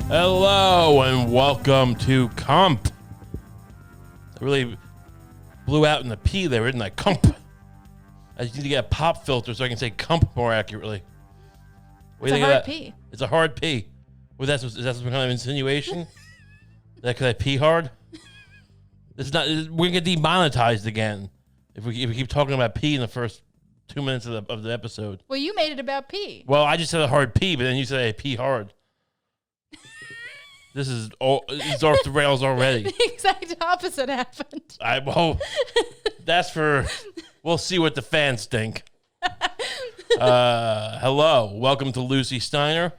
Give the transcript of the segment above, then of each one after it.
Hello and welcome to Kump. I really blew out in the P there, didn't I? Kump. I just need to get a pop filter so I can say Kump more accurately. It's a hard P. It's a hard P. Well, is that some kind of insinuation? That could I pee hard? This is not. We're gonna get demonetized again if we keep talking about P in the first 2 minutes of the episode. Well, you made it about P. Well, I just said a hard P, but then you said I pee hard. It's off the rails already. The exact opposite happened. We'll see what the fans think. Hello, welcome to Lucie Steiner.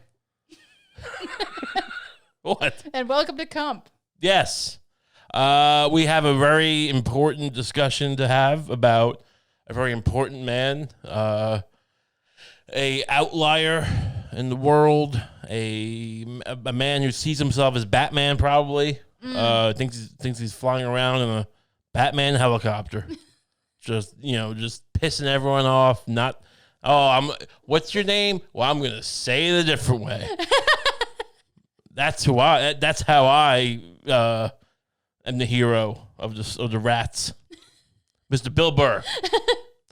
What? And welcome to Kump. Yes. We have a very important discussion to have about a very important man, a outlier in the world, a man who sees himself as Batman probably. Thinks he's flying around in a Batman helicopter. just pissing everyone off. What's your name? Well, I'm gonna say it a different way. That's how I am the hero of the rats. Mr. Bill Burr.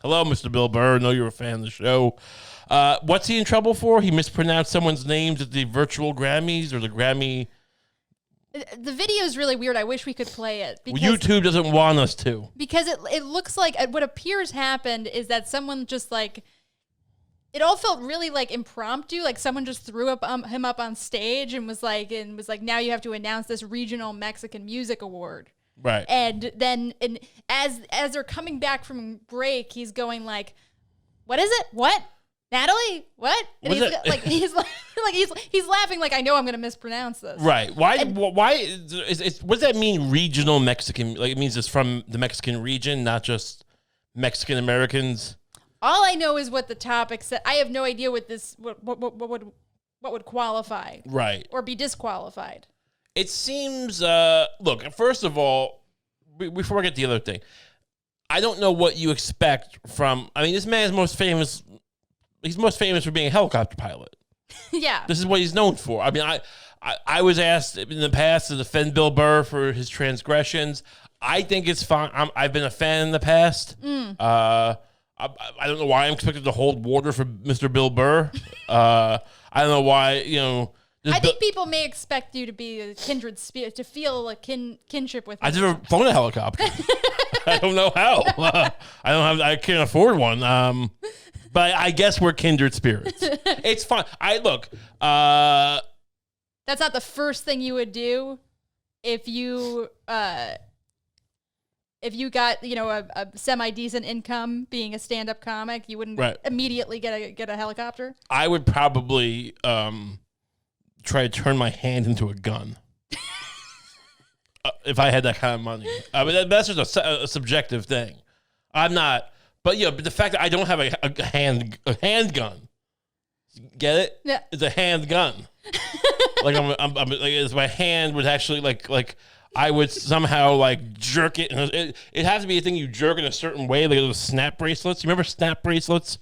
Hello, Mr. Bill Burr. I know you're a fan of the show. What's he in trouble for? He mispronounced someone's names at the virtual Grammys or the Grammy. The video is really weird. I wish we could play it. YouTube doesn't want us to. Because it looks like what appears happened is that someone just like, it all felt really like impromptu. Like someone just threw him up on stage and was like, now you have to announce this regional Mexican music award. Right. And then as they're coming back from break, he's going like, what is it? What? Natalie? What? And he's laughing like, I know I'm going to mispronounce this. Right. Why what does that mean, regional Mexican? Like it means it's from the Mexican region, not just Mexican Americans. All I know is what the topic said. I have no idea what would qualify. Right. Or be disqualified. It seems, look, first of all, before I get to the other thing, I don't know what you expect from, this man is he's most famous for being a helicopter pilot. Yeah. This is what he's known for. I was asked in the past to defend Bill Burr for his transgressions. I think it's fine. I've been a fan in the past. I don't know why I'm expected to hold water for Mr. Bill Burr. I don't know why, I think people may expect you to be a kindred spirit, to feel a kinship with him. I've never flown a helicopter. I don't know how. I can't afford one. But I guess we're kindred spirits. It's fine. That's not the first thing you would do if you got, a semi-decent income being a stand-up comic. You wouldn't immediately get a helicopter. I would probably try to turn my hand into a gun if I had that kind of money. That's just a subjective thing. I'm not, but the fact that I don't have a handgun, get it? Yeah, it's a handgun. Like I'm like my hand would actually like I would somehow like jerk it. It has to be a thing you jerk in a certain way, like those snap bracelets. You remember snap bracelets?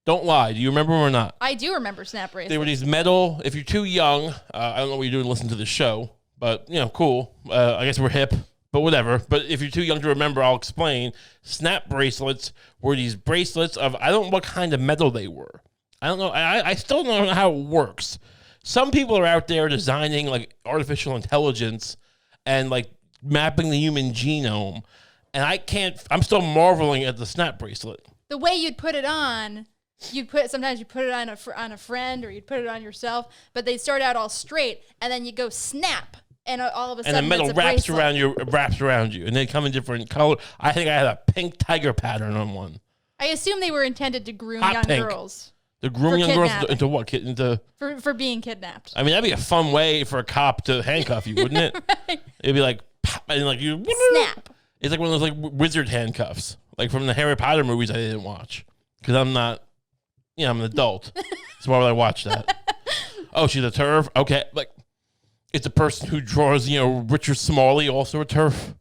Don't lie. Do you remember them or not? I do remember snap bracelets. They were these metal. If you're too young, I don't know what you're doing to listen to the show, but cool. I guess we're hip, but whatever. But if you're too young to remember, I'll explain. Snap bracelets were these bracelets of, I don't know what kind of metal they were. I don't know. I still don't know how it works. Some people are out there designing like artificial intelligence and like mapping the human genome, and I'm still marveling at the snap bracelet. The way you'd put it on. Sometimes you put it on a friend, or you'd put it on yourself, but they start out all straight, and then you go snap, and all of a sudden and the metal wraps around you, and they come in different color. I think I had a pink tiger pattern on one. I assume they were intended to groom Hot young pink. girls. To groom young girls into what? For being kidnapped. That'd be a fun way for a cop to handcuff you, wouldn't it? Right. It'd be like, pop, and like you snap. It's like one of those like wizard handcuffs, like from the Harry Potter movies I didn't watch because I'm not. I'm an adult. So why would I watch that? Oh, she's a TERF? Okay. Like, it's a person who draws, Richard Smalley, also a TERF.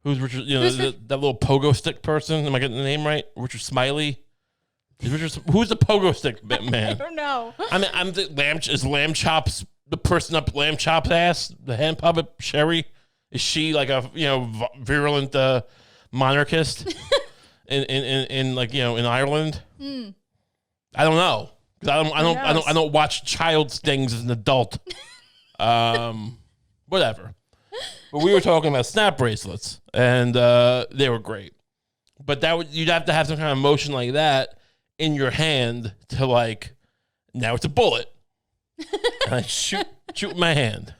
Who's Richard? That little pogo stick person. Am I getting the name right? Richard Smiley? Who's the pogo stick man? I don't know. I'm the Lamb Chop's the person up Lamb Chop's ass, the hand puppet Sherry, is she like a virulent monarchist in like in Ireland? I don't know because I don't watch child stings as an adult. Whatever. But we were talking about snap bracelets, and they were great. But you'd have to have some kind of motion like that in your hand to like. Now it's a bullet. And I shoot with my hand.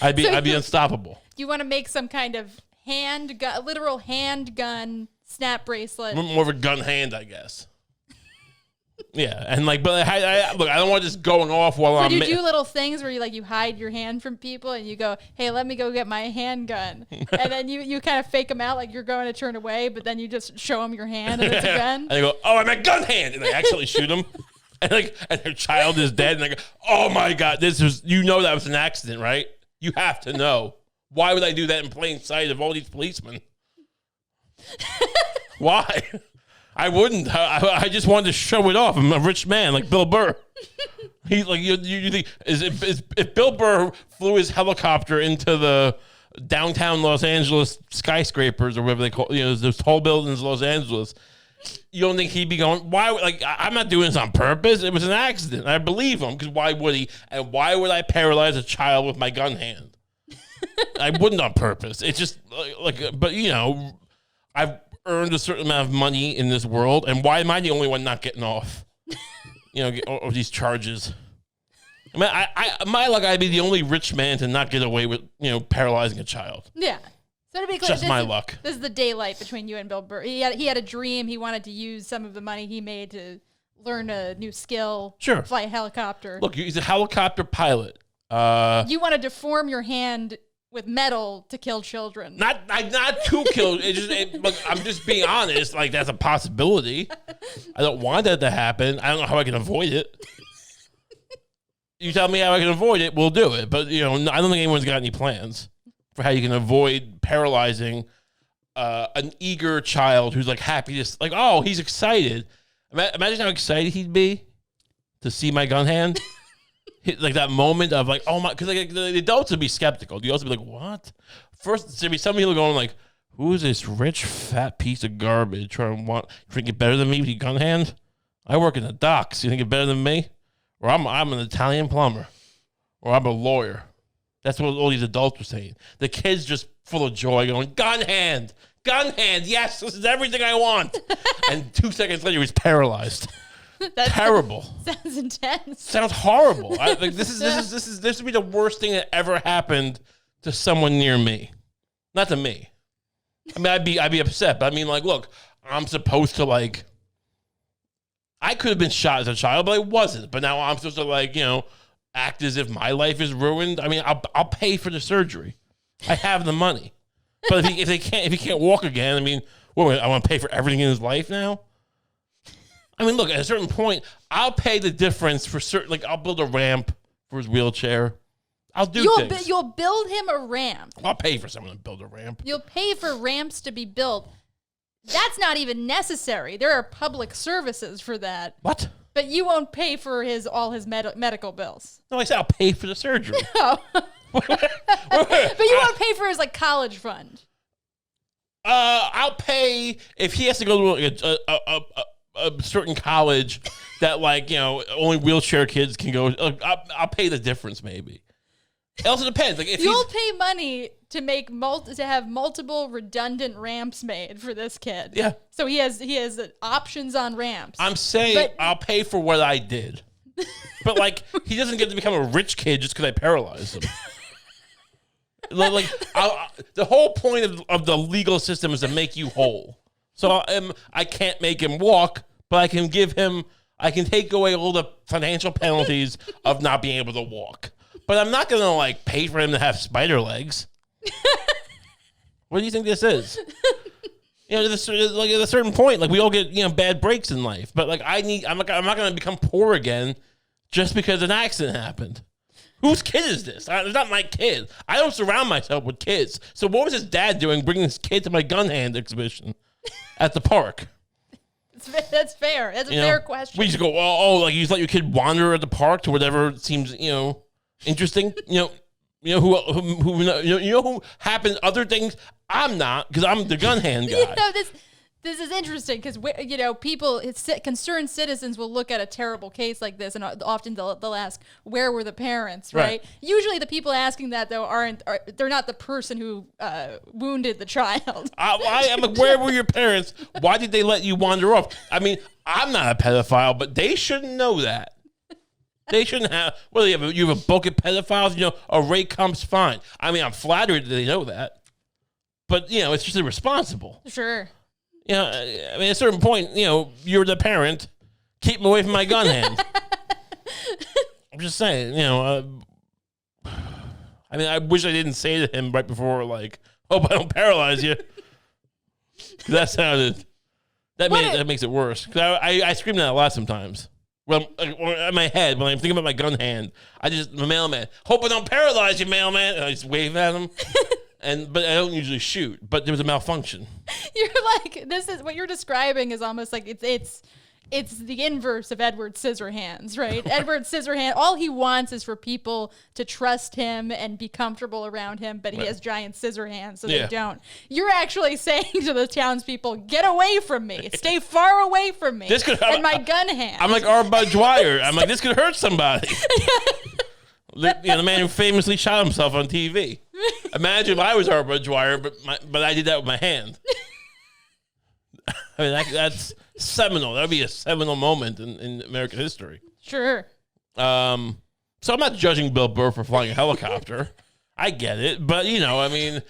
I'd be unstoppable. You want to make some kind of literal handgun snap bracelet. More of a gun hand, I guess. Yeah, and like, but look, I don't want this going off while I'm. Do you do little things where you hide your hand from people and you go, "Hey, let me go get my handgun," and then you kind of fake them out like you're going to turn away, but then you just show them your hand and it's a gun. And they go, "Oh, I'm a gun hand," and they accidentally shoot them, and their child is dead, and they go, "Oh my God, that was an accident, right? You have to know. Why would I do that in plain sight of all these policemen? Why?" I wouldn't. I just wanted to show it off. I'm a rich man like Bill Burr. He's like you think if Bill Burr flew his helicopter into the downtown Los Angeles skyscrapers or whatever they call those tall buildings in Los Angeles, you don't think he'd be going? Why? Like I'm not doing this on purpose. It was an accident. I believe him because why would he? And why would I paralyze a child with my gun hand? I wouldn't on purpose. It's just but I've earned a certain amount of money in this world, and why am I the only one not getting off? Of these charges. I mean, my luck, I'd be the only rich man to not get away with paralyzing a child. Yeah. So to be clear, just my luck. This is the daylight between you and Bill Burr. He had a dream. He wanted to use some of the money he made to learn a new skill. Sure. Fly a helicopter. Look, he's a helicopter pilot. You want to deform your hand with metal to kill children. Not to kill. I'm just being honest. Like that's a possibility. I don't want that to happen. I don't know how I can avoid it. You tell me how I can avoid it, we'll do it. But I don't think anyone's got any plans for how you can avoid paralyzing an eager child who's like happy to oh, he's excited. Imagine how excited he'd be to see my gun hand. Like that moment of like, oh my, because like the adults would be skeptical. The adults would be like, what? First, there'd be some people going like, who's this rich fat piece of garbage trying to think it better than me with your gun hand? I work in the docks. You think it better than me? Or I'm an Italian plumber, or I'm a lawyer. That's what all these adults were saying. The kids just full of joy, going, gun hand, yes, this is everything I want. And 2 seconds later, he's paralyzed. That's terrible. Sounds intense. Sounds horrible. This would be the worst thing that ever happened to someone near me. Not to me. I mean, I'd be upset. But I mean, like, look, I'm supposed to I could have been shot as a child, but I wasn't. But now I'm supposed to act as if my life is ruined. I mean, I'll pay for the surgery. I have the money. But if he can't walk again, I mean, I want to pay for everything in his life now. I mean, look, at a certain point, I'll pay the difference for certain. I'll build a ramp for his wheelchair. I'll do things. You'll build him a ramp. I'll pay for someone to build a ramp. You'll pay for ramps to be built. That's not even necessary. There are public services for that. What? But you won't pay for all his medical bills. No, I said I'll pay for the surgery. No. But you won't pay for his college fund. I'll pay if he has to go to a certain college that only wheelchair kids can go. I'll pay the difference maybe. It also depends. If you'll pay money to make to have multiple redundant ramps made for this kid. Yeah. So he has options on ramps. I'm saying I'll pay for what I did, but he doesn't get to become a rich kid just because I paralyzed him. The whole point of the legal system is to make you whole. So I can't make him walk, but I can take away all the financial penalties of not being able to walk. But I'm not going to pay for him to have spider legs. What do you think this is? At a certain point, we all get bad breaks in life. But I'm not going to become poor again just because an accident happened. Whose kid is this? It's not my kid. I don't surround myself with kids. So what was his dad doing bringing his kid to my gun hand exhibition at the park? That's fair. That's a fair question. We just go, you just let your kid wander at the park to whatever seems, interesting. Who happened other things. I'm not, because I'm the gun hand guy. This is interesting because people, concerned citizens will look at a terrible case like this, and often they'll ask, "Where were the parents?" Right? Usually, the people asking that though they're not the person who wounded the child. I'm like, where were your parents? Why did they let you wander off? I mean, I'm not a pedophile, but they shouldn't know that. They shouldn't have. Well, you have a book of pedophiles. A Ray Kump's fine. I mean, I'm flattered that they know that, but it's just irresponsible. Sure. I mean, at a certain point, you're the parent. Keep him away from my gun hand. I'm just saying, I mean, I wish I didn't say to him right before, like, hope I don't paralyze you. That makes it worse. Because I scream that a lot sometimes. Well, in my head, when I'm thinking about my gun hand, the mailman, hope I don't paralyze you, mailman. And I just wave at him. But I don't usually shoot. But there was a malfunction. You're like, this is what you're describing is almost like it's the inverse of Edward Scissorhands, right? Edward Scissorhands, all he wants is for people to trust him and be comfortable around him, but he has giant scissor hands, so they don't. You're actually saying to the townspeople, get away from me. Stay far away from me. And my gun hand. I'm like Arbud Dwyer. I'm like, this could hurt somebody. The man who famously shot himself on TV. Imagine if I was Arbud Dwyer, but I did that with my hand. I mean, that's seminal. That would be a seminal moment in American history. Sure. So I'm not judging Bill Burr for flying a helicopter. I get it, but I mean,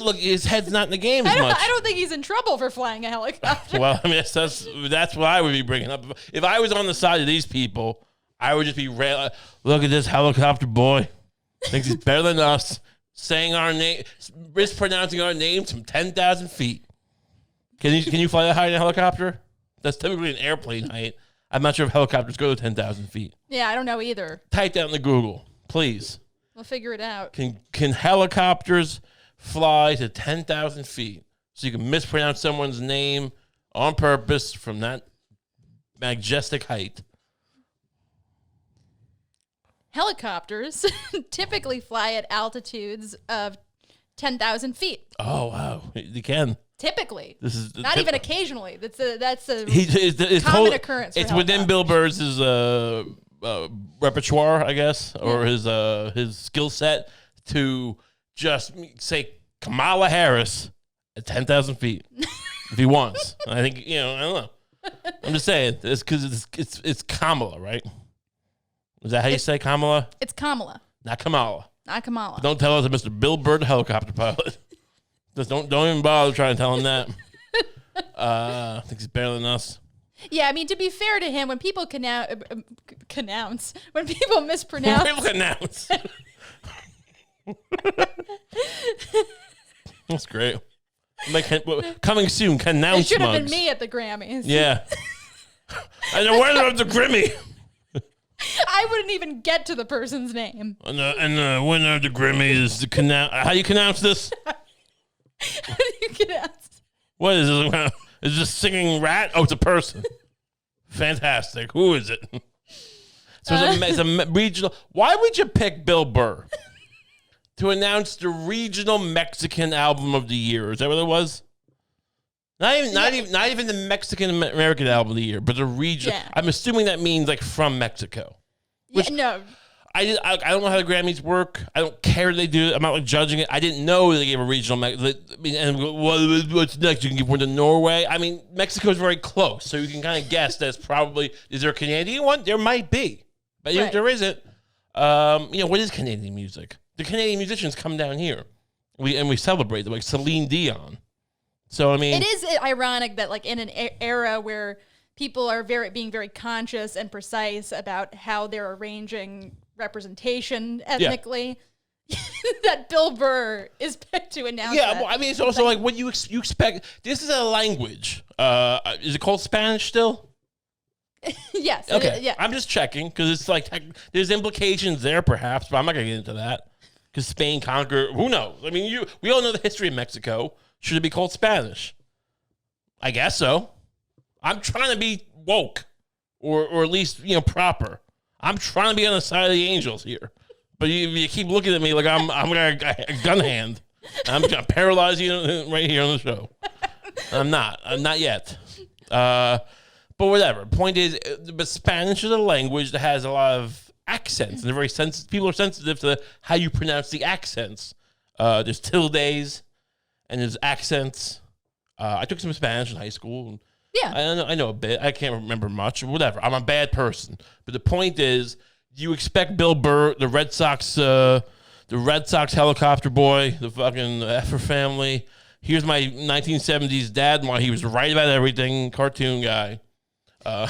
look, his head's not in the game as much. I don't think he's in trouble for flying a helicopter. Well, I mean, that's what I would be bringing up. If I was on the side of these people, I would just be look at this helicopter boy. Thinks he's better than us. Saying our name, mispronouncing our names from 10,000 feet. Can you fly that high in a helicopter? That's typically an airplane height. I'm not sure if helicopters go to 10,000 feet. Yeah, I don't know either. Type that in the Google, please. We'll figure it out. Can helicopters fly to 10,000 feet? So you can mispronounce someone's name on purpose from that majestic height. Helicopters typically fly at altitudes of 10,000 feet. Oh, wow. You can. Typically. This is not even occasionally. That's a it's common occurrence. It's within Bill Burr's repertoire, I guess, or his skill set to just say Kamala Harris at 10,000 feet if he wants. I think, I don't know. I'm just saying, it's because it's Kamala, right? Is that how you say Kamala? It's Kamala. Not Kamala. Not Kamala. But don't tell us that Mr. Bill Burr, the helicopter pilot. Just don't even bother trying to tell him that. I think he's better than us. Yeah, I mean, to be fair to him, when people when people mispronounce. People pronounce. That's great. Coming soon, Kanounce. It should have been me at the Grammys. Yeah. And the winner of the Grammy. I wouldn't even get to the person's name. And the winner of the Grammy is the how do you pronounce this? How do you pronounce? What is this? Is this singing rat? Oh, it's a person. Fantastic. Who is it? So it's a regional. Why would you pick Bill Burr to announce the regional Mexican album of the year? Is that what it was? Not even the Mexican American album of the year, but the region. Yeah. I'm assuming that means like from Mexico. Which, no. I don't know how the Grammys work. I don't care they do it. I'm not like judging it. I didn't know they gave a regional. And what's next? You can give one to Norway. I mean, Mexico is very close, so you can kind of guess that's probably. Is there a Canadian one? There might be, but if there isn't, what is Canadian music? The Canadian musicians come down here, we celebrate them like Celine Dion. So I mean, it is ironic that like in an era where people are being very conscious and precise about how they're arranging representation ethnically, that Bill Burr is picked to announce. Yeah, well, I mean, it's also like what you expect. This is a language. Is it called Spanish still? Yes. Okay. Yeah. I'm just checking because it's like there's implications there, perhaps, but I'm not gonna get into that because Spain conquered. Who knows? I mean, we all know the history of Mexico. Should it be called Spanish? I guess so. I'm trying to be woke, or at least proper. I'm trying to be on the side of the angels here. But you keep looking at me like I'm a gun hand. I'm gonna paralyze you right here on the show. I'm not yet. But whatever. Point is, but Spanish is a language that has a lot of accents, and they're very sensitive. People are sensitive to how you pronounce the accents. There's tildes, and there's accents. I took some Spanish in high school. And yeah, I know a bit. I can't remember much. Whatever. I'm a bad person. But the point is, you expect Bill Burr, the Red Sox helicopter boy, the fucking Effer family. Here's my 1970s dad, while he was right about everything, cartoon guy, to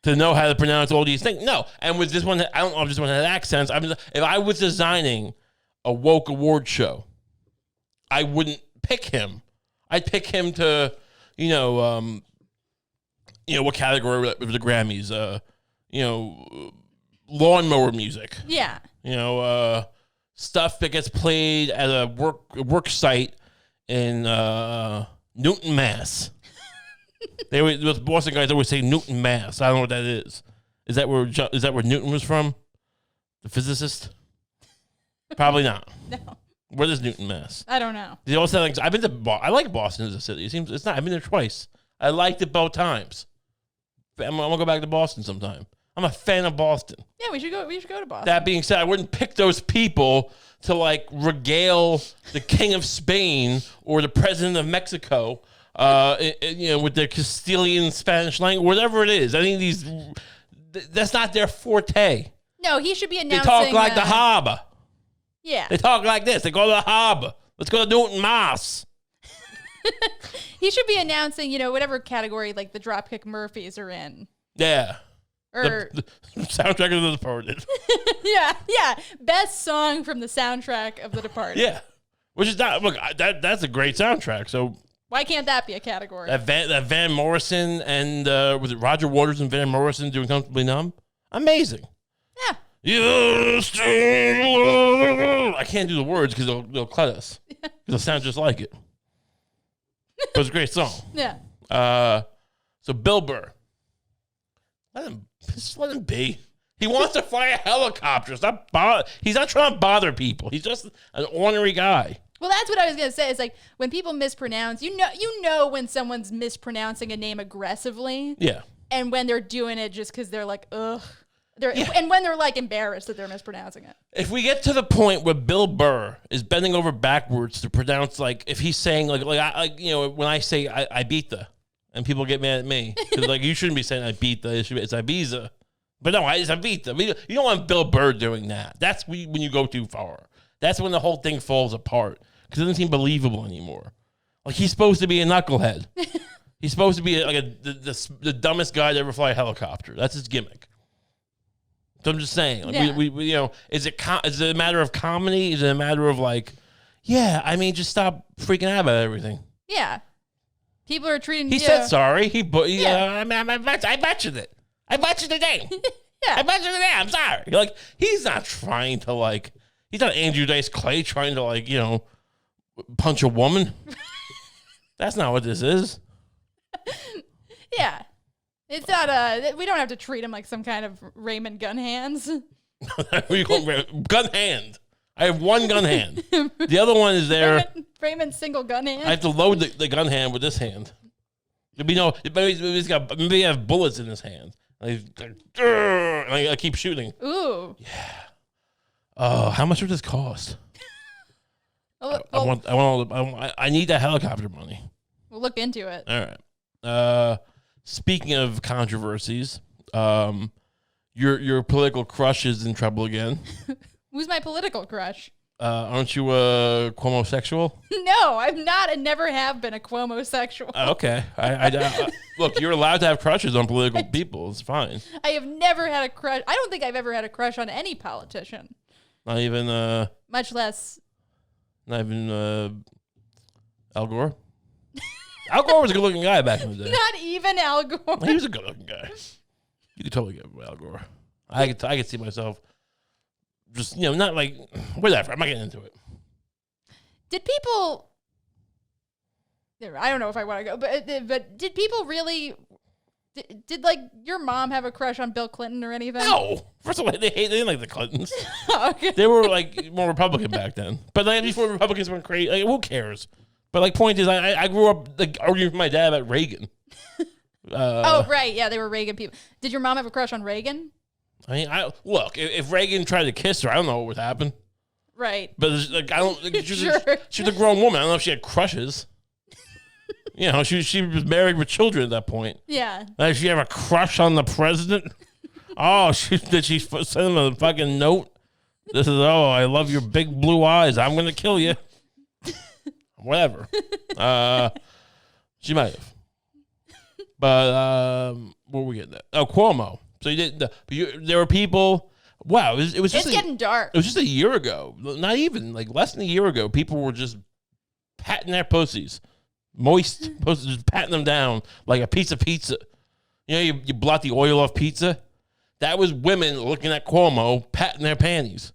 know how to pronounce all these things. No, and with this one, I don't know if this one had accents. If I was designing a woke award show, I wouldn't pick him. I'd pick him to, what category of the Grammys? Lawnmower music. Yeah. Stuff that gets played at a work site in Newton, Mass. Those Boston guys always say Newton, Mass. I don't know what that is. Is that where Newton was from? The physicist? Probably not. No. Where is Newton, Mass? I don't know. They also I've been to. I like Boston as a city. It's not. I've been there twice. I liked it both times. I'm gonna go back to Boston sometime. I'm a fan of Boston. Yeah, we should go to Boston. That being said, I wouldn't pick those people to regale the King of Spain or the President of Mexico, with their Castilian Spanish language, whatever it is. I think that's not their forte. No, he should be announcing. They talk like the harbor. Yeah. They talk like this. They go to the harbor. Let's go to Newton, Mass. He should be announcing, whatever category the Dropkick Murphys are in. Yeah. Or the soundtrack of The Departed. yeah. Best song from the soundtrack of The Departed. Yeah. Which is not, look, that's a great soundtrack. So why can't that be a category? That Van Morrison and, was it Roger Waters and Van Morrison doing Comfortably Numb? Amazing. Yeah. I can't do the words because they'll cut us. It'll sound just like it. But it's a great song. Yeah. So Bill Burr. Just let him be. He wants to fly a helicopter. He's not trying to bother people. He's just an ornery guy. Well, that's what I was gonna say. It's when people mispronounce, you know when someone's mispronouncing a name aggressively. Yeah. And when they're doing it just because they're ugh. And when they're embarrassed that they're mispronouncing it. If we get to the point where Bill Burr is bending over backwards to pronounce if he's saying when I say I beat the, and people get mad at me because you shouldn't be saying I beat the, it's Ibiza, but no, it's Ibiza. You don't want Bill Burr doing that. That's when you go too far. That's when the whole thing falls apart because it doesn't seem believable anymore. He's supposed to be a knucklehead. He's supposed to be the dumbest guy to ever fly a helicopter. That's his gimmick. So I'm just saying, we is it a matter of comedy? Is it a matter of just stop freaking out about everything? Yeah, people are treating. He said sorry. I butchered it. I butchered the name. Yeah, I butchered the name. I'm sorry. He's not trying to he's not Andrew Dice Clay trying to punch a woman. That's not what this is. Yeah. It's not we don't have to treat him like some kind of Raymond gun hands. What do you call gun hand? I have one gun hand. The other one is there. Raymond's single gun hand. I have to load the gun hand with this hand. Maybe he have bullets in his hand. I keep shooting. Ooh. Yeah. Oh, how much would this cost? I need that helicopter money. We'll look into it. All right. Speaking of controversies, your political crush is in trouble again. Who's my political crush? Aren't you a Cuomo-sexual? No, I'm not and never have been a Cuomo-sexual. Okay. Look, you're allowed to have crushes on political people. It's fine. I have never had a crush. I don't think I've ever had a crush on any politician. Not even... much less... Not even Al Gore? Al Gore was a good-looking guy back in the day. Not even Al Gore. He was a good-looking guy. You could totally get Al Gore. I could see myself just, not whatever. I'm not getting into it. Did people... I don't know if I want to go, but did people really Did like your mom have a crush on Bill Clinton or anything? No. First of all, they didn't like the Clintons. Okay. They were like more Republican back then. But like before Republicans went crazy, like who cares? But like point is, I grew up like arguing with my dad about Reagan. Oh right, yeah, they were Reagan people. Did your mom have a crush on Reagan? I mean, look, if Reagan tried to kiss her, I don't know what would happen. Right. But like I don't. Like, Sure. She was a grown woman. I don't know if she had crushes. You know, she was married with children at that point. Yeah. Did she have a crush on the president? Oh, did she send him a fucking note? This is, I love your big blue eyes. I'm going to kill you. Whatever. She might have. But where were we getting at? Oh, Cuomo. So you did. There were people. Wow, it was just. It's getting dark. It was just a year ago. Not even like less than a year ago. People were just patting their pussies. Moist, just patting them down like a piece of pizza. You know, you blot the oil off pizza. That was women looking at Cuomo patting their panties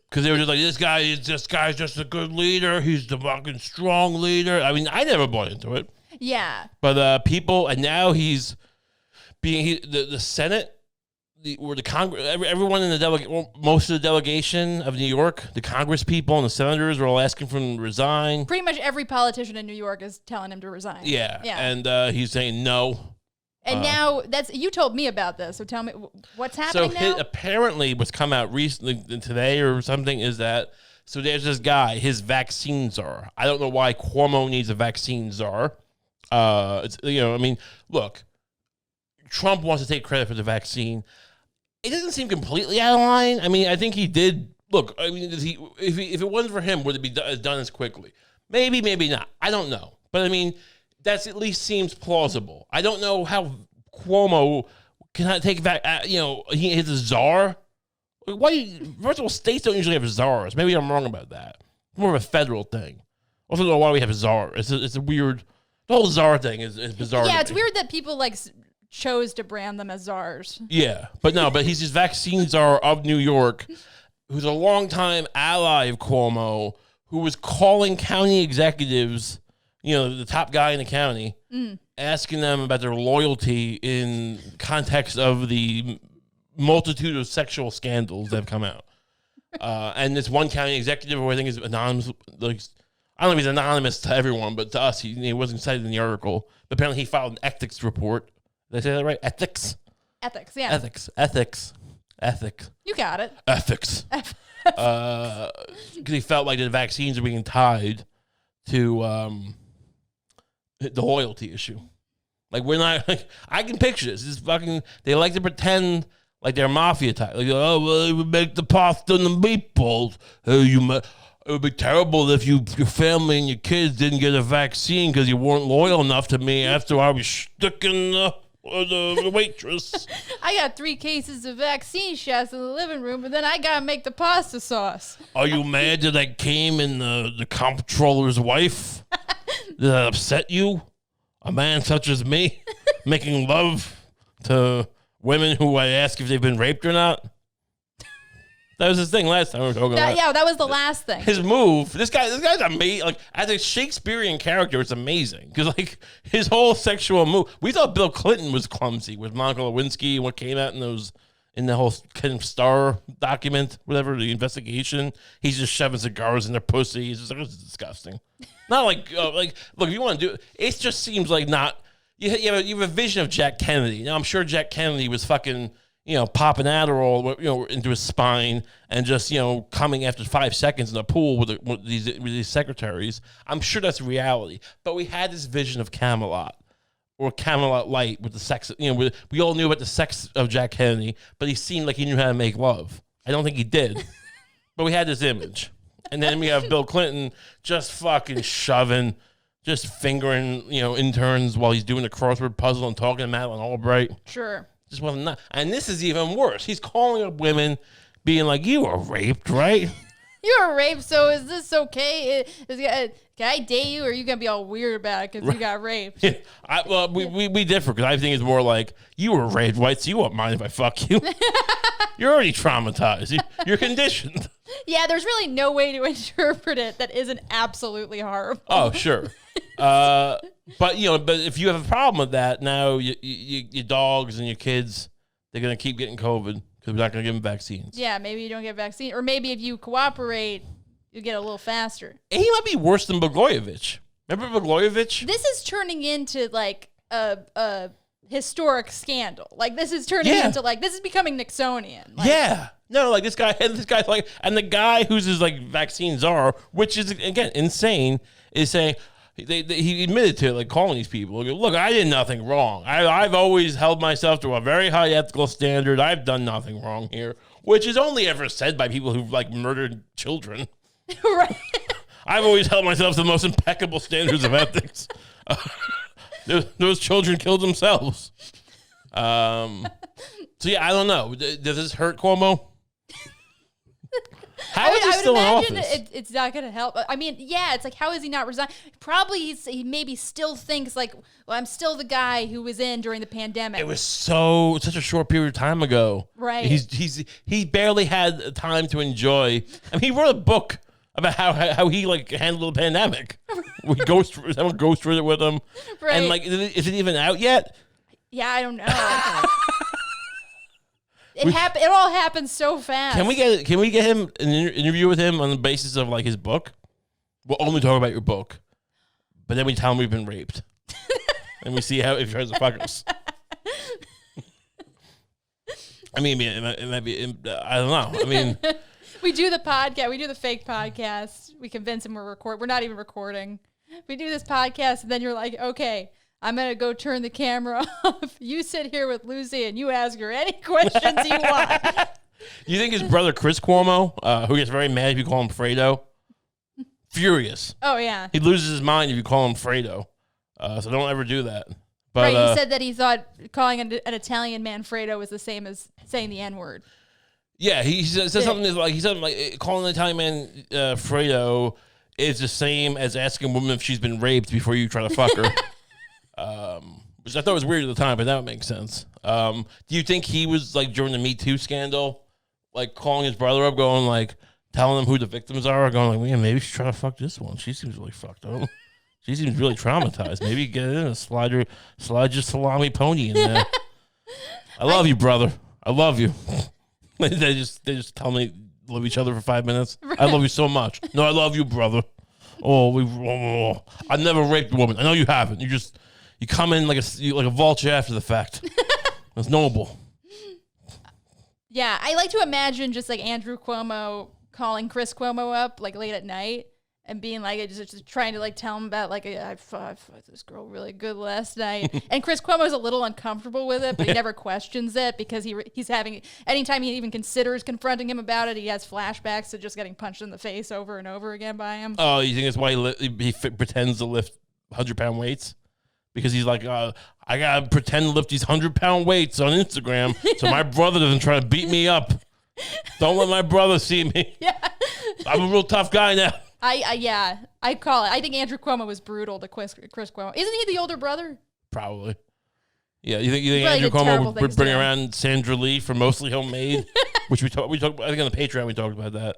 because they were just like, this guy's just a good leader. He's the fucking strong leader. I mean, I never bought into it. Yeah. But people, and now he's being the Senate. Or the Congress, everyone in the most of the delegation of New York, the Congress people and the senators were all asking for him to resign. Pretty much every politician in New York is telling him to resign. Yeah. Yeah. And he's saying no. And now you told me about this, so tell me what's happening now. Apparently, what's come out recently today or something is that there's this guy, his vaccine czar. I don't know why Cuomo needs a vaccine czar. I mean, look, Trump wants to take credit for the vaccine. It doesn't seem completely out of line. I mean, I think he did. Look, I mean, if it wasn't for him, would it be done as quickly? Maybe, maybe not. I don't know. But I mean, that's at least seems plausible. I don't know how Cuomo cannot take back. He's a czar. First of all, states don't usually have czars. Maybe I'm wrong about that. It's more of a federal thing. Also, don't know why we have a czar. It's a weird. The whole czar thing is bizarre. Yeah, it's weird that people like chose to brand them as czars. Yeah, but he's his vaccine czar of New York, who's a longtime ally of Cuomo, who was calling county executives, the top guy in the county, asking them about their loyalty in context of the multitude of sexual scandals that have come out. And this one county executive, who I think is anonymous, like, I don't know if he's anonymous to everyone, but to us, he wasn't cited in the article. But apparently he filed an ethics report. Did I say that right? Ethics? Ethics, yeah. Ethics. You got it. Ethics. Because he felt like the vaccines are being tied to the loyalty issue. Like, we're not, like, I can picture this. This fucking, they like to pretend like they're mafia type. Like, it would make the pasta and the meatballs. It would be terrible if your family and your kids didn't get a vaccine because you weren't loyal enough to me after I was sticking the waitress. I got 3 cases of vaccine shots in the living room, but then I gotta make the pasta sauce. Are you mad that I came in the comptroller's wife? Did that upset you? A man such as me making love to women who I ask if they've been raped or not? That was his thing last time we were talking about. Yeah, that was the last thing. His move. This guy's amazing. Like, as a Shakespearean character, it's amazing because like his whole sexual move. We thought Bill Clinton was clumsy with Monica Lewinsky and what came out in the whole kind of Star document, whatever, the investigation. He's just shoving cigars in their pussy. He's just like, it's disgusting. Not like look, if you want to do it, it just seems like not. You have a vision of Jack Kennedy. Now I'm sure Jack Kennedy was fucking, popping Adderall, into his spine and just, coming after 5 seconds in the pool with these secretaries. I'm sure that's reality. But we had this vision of Camelot or Camelot Light with the sex. We all knew about the sex of Jack Kennedy, but he seemed like he knew how to make love. I don't think he did. But we had this image. And then we have Bill Clinton just fucking shoving, just fingering, interns while he's doing the crossword puzzle and talking to Madeleine Albright. Sure. Just wasn't that. And this is even worse. He's calling up women, being like, "You were raped, right? You were raped, so is this okay? Can I date you, or are you gonna be all weird about it because you got raped?" Yeah. We differ because I think it's more like, "You were raped, right? So you won't mind if I fuck you? You're already traumatized. You're conditioned." Yeah, there's really no way to interpret it that isn't absolutely horrible. Oh, sure. But if you have a problem with that, now your dogs and your kids, they're gonna keep getting COVID because we're not gonna give them vaccines. Yeah, maybe you don't get a vaccine, or maybe if you cooperate, you get a little faster. And he might be worse than Blagojevich. Remember Blagojevich? This is turning into like a historic scandal. Like this is turning into like this is becoming Nixonian. Like, yeah. No, like this guy's like, and the guy who's his like vaccine czar, which is again insane, is saying he admitted to it, like calling these people. Look, I did nothing wrong. I've always held myself to a very high ethical standard. I've done nothing wrong here, which is only ever said by people who've like murdered children. Right. I've always held myself to the most impeccable standards of ethics. Those children killed themselves. So yeah, I don't know. Does this hurt Cuomo? How is he still in office? It's not going to help. I mean, yeah, it's like, how is he not resigned? Probably he maybe still thinks like, well, I'm still the guy who was in during the pandemic. It was such a short period of time ago. Right. He barely had time to enjoy. I mean, he wrote a book about how he like handled the pandemic. Someone ghosted it with him. Right. And like, is it even out yet? Yeah, I don't know. It all happened so fast. Can we get him an interview with him on the basis of like his book? We'll only talk about your book, but then we tell him we've been raped, and we see if he tries to fuck us. I mean, it might be. I don't know. I mean, we do the podcast. We do the fake podcast. We convince him we're not even recording. We do this podcast, and then you're like, okay, I'm going to go turn the camera off. You sit here with Lucie and you ask her any questions you want. You think his brother Chris Cuomo, who gets very mad if you call him Fredo? Furious. Oh, yeah. He loses his mind if you call him Fredo. So don't ever do that. But, right, he said that he thought calling an Italian man Fredo was the same as saying the N-word. Yeah, he said something like calling an Italian man Fredo is the same as asking a woman if she's been raped before you try to fuck her. Which I thought was weird at the time, but that makes sense. Do you think he was like during the Me Too scandal, like calling his brother up, going like, telling him who the victims are, going like, yeah, maybe she's trying to fuck this one. She seems really fucked up. She seems really traumatized. Maybe get in and slide your salami pony in there. I love you, brother. I love you. they just tell me love each other for 5 minutes. Right. I love you so much. No, I love you, brother. I never raped a woman. I know you haven't. You come in like a vulture after the fact. It's noble. Yeah, I like to imagine just like Andrew Cuomo calling Chris Cuomo up like late at night and being like just trying to like tell him about like I fucked this girl really good last night. And Chris Cuomo's a little uncomfortable with it, but he never questions it because he's having anytime he even considers confronting him about it, he has flashbacks to just getting punched in the face over and over again by him. Oh, you think that's why he pretends to lift 100-pound weights? Because he's like, I gotta pretend to lift these 100-pound weights on Instagram so my brother doesn't try to beat me up. Don't let my brother see me. Yeah. I'm a real tough guy now. I call it. I think Andrew Cuomo was brutal to Chris Cuomo. Isn't he the older brother? Probably. Yeah, you think Andrew Cuomo would bring around Sandra Lee from Mostly Homemade, which we talked. I think on the Patreon we talked about that.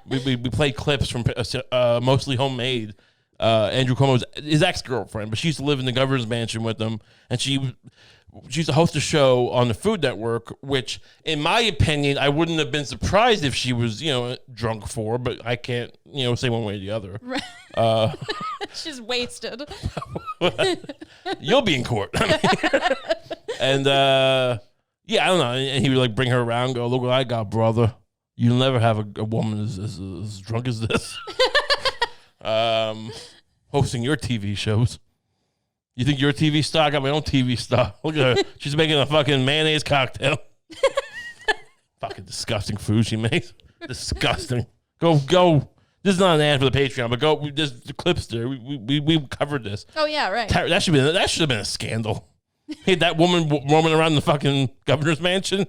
we played clips from Mostly Homemade. Andrew Cuomo's his ex-girlfriend, but she used to live in the governor's mansion with him, and she used to host a show on the Food Network, which, in my opinion, I wouldn't have been surprised if she was, drunk for, but I can't, say one way or the other. Right. She's wasted. You'll be in court. And, yeah, I don't know. And he would, like, bring her around and go, look what I got, brother. You'll never have a woman as drunk as this. Hosting your TV shows. You think you're a TV star? I got my own TV star. Look at her. She's making a fucking mayonnaise cocktail. Fucking disgusting food she makes. Disgusting. Go. This is not an ad for the Patreon, but go. There's the clips there. We covered this. Oh yeah, right. That should have been a scandal. Hey, that woman roaming around the fucking governor's mansion,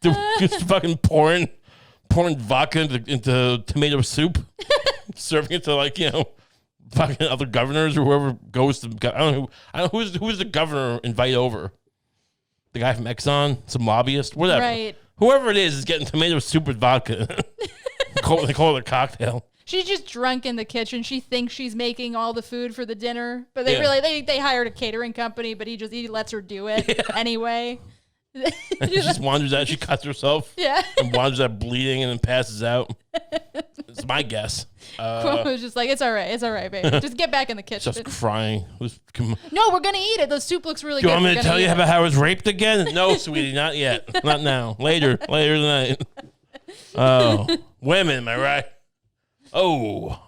just fucking pouring vodka into tomato soup, serving it to fucking other governors or whoever goes to. I don't know who's the governor invite over. The guy from Exxon, some lobbyist, whatever. Right. Whoever it is getting tomato soup with vodka. They call it a cocktail. She's just drunk in the kitchen. She thinks she's making all the food for the dinner, but they hired a catering company, but he lets her do it anyway. And she just wanders out. She cuts herself. Yeah. And wanders out bleeding and then passes out. It's my guess. Cuomo's just like, it's all right, baby. Just get back in the kitchen. Just crying. No, we're going to eat it. The soup looks really good. Do you want me to tell you about how I was raped again? No, sweetie, not yet. Not now. Later tonight. Oh, women, am I right? Oh,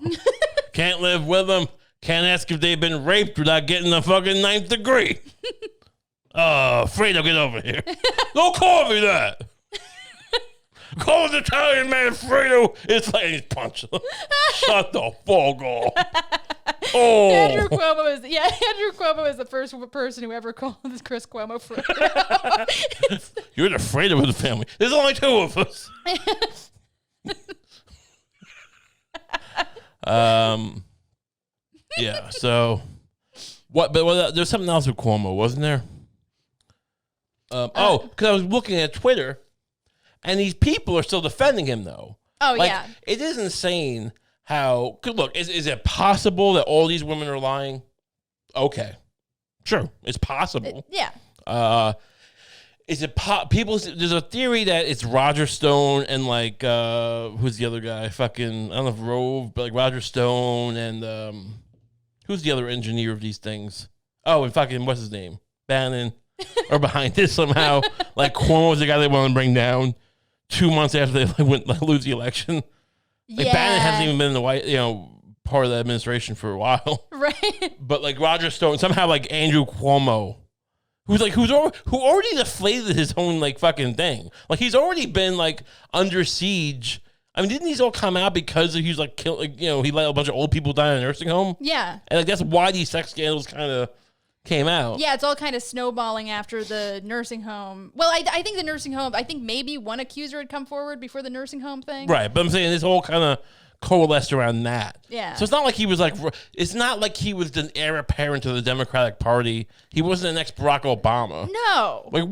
can't live with them. Can't ask if they've been raped without getting the fucking 9th degree. Oh, Fredo, get over here. Don't call me that. Call the Italian man Fredo. It's like he's punching. Shut the fuck up. Oh. Andrew Cuomo is the first person who ever called Chris Cuomo Fredo. You're the Fredo of the family. There's only 2 of us. Yeah, so what? But there's something else with Cuomo, wasn't there? Because I was looking at Twitter, and these people are still defending him, though. Oh, yeah. It is insane how... Look, is it possible that all these women are lying? Okay. Sure, it's possible. Yeah. Is it there's a theory that it's Roger Stone and, like, who's the other guy? Fucking, I don't know if Rove, but, like, Roger Stone and, who's the other engineer of these things? Oh, and fucking, what's his name? Bannon. Or behind this somehow. Like, Cuomo was the guy they wanted to bring down 2 months after they lose the election. Like, Bannon hasn't even been in the part of the administration for a while. Right. But, like, Roger Stone, somehow, like, Andrew Cuomo, who already deflated his own, like, fucking thing. Like, he's already been, like, under siege. I mean, didn't these all come out because he was, like, he let a bunch of old people die in a nursing home? Yeah. And, like, that's why these sex scandals kind of came out. Yeah, it's all kind of snowballing after the nursing home. Well, I think the nursing home, I think maybe one accuser had come forward before the nursing home thing. Right, but I'm saying this all kind of coalesced around that. Yeah. So it's not like he was the heir apparent to the Democratic Party. He wasn't the next Barack Obama. No. Like,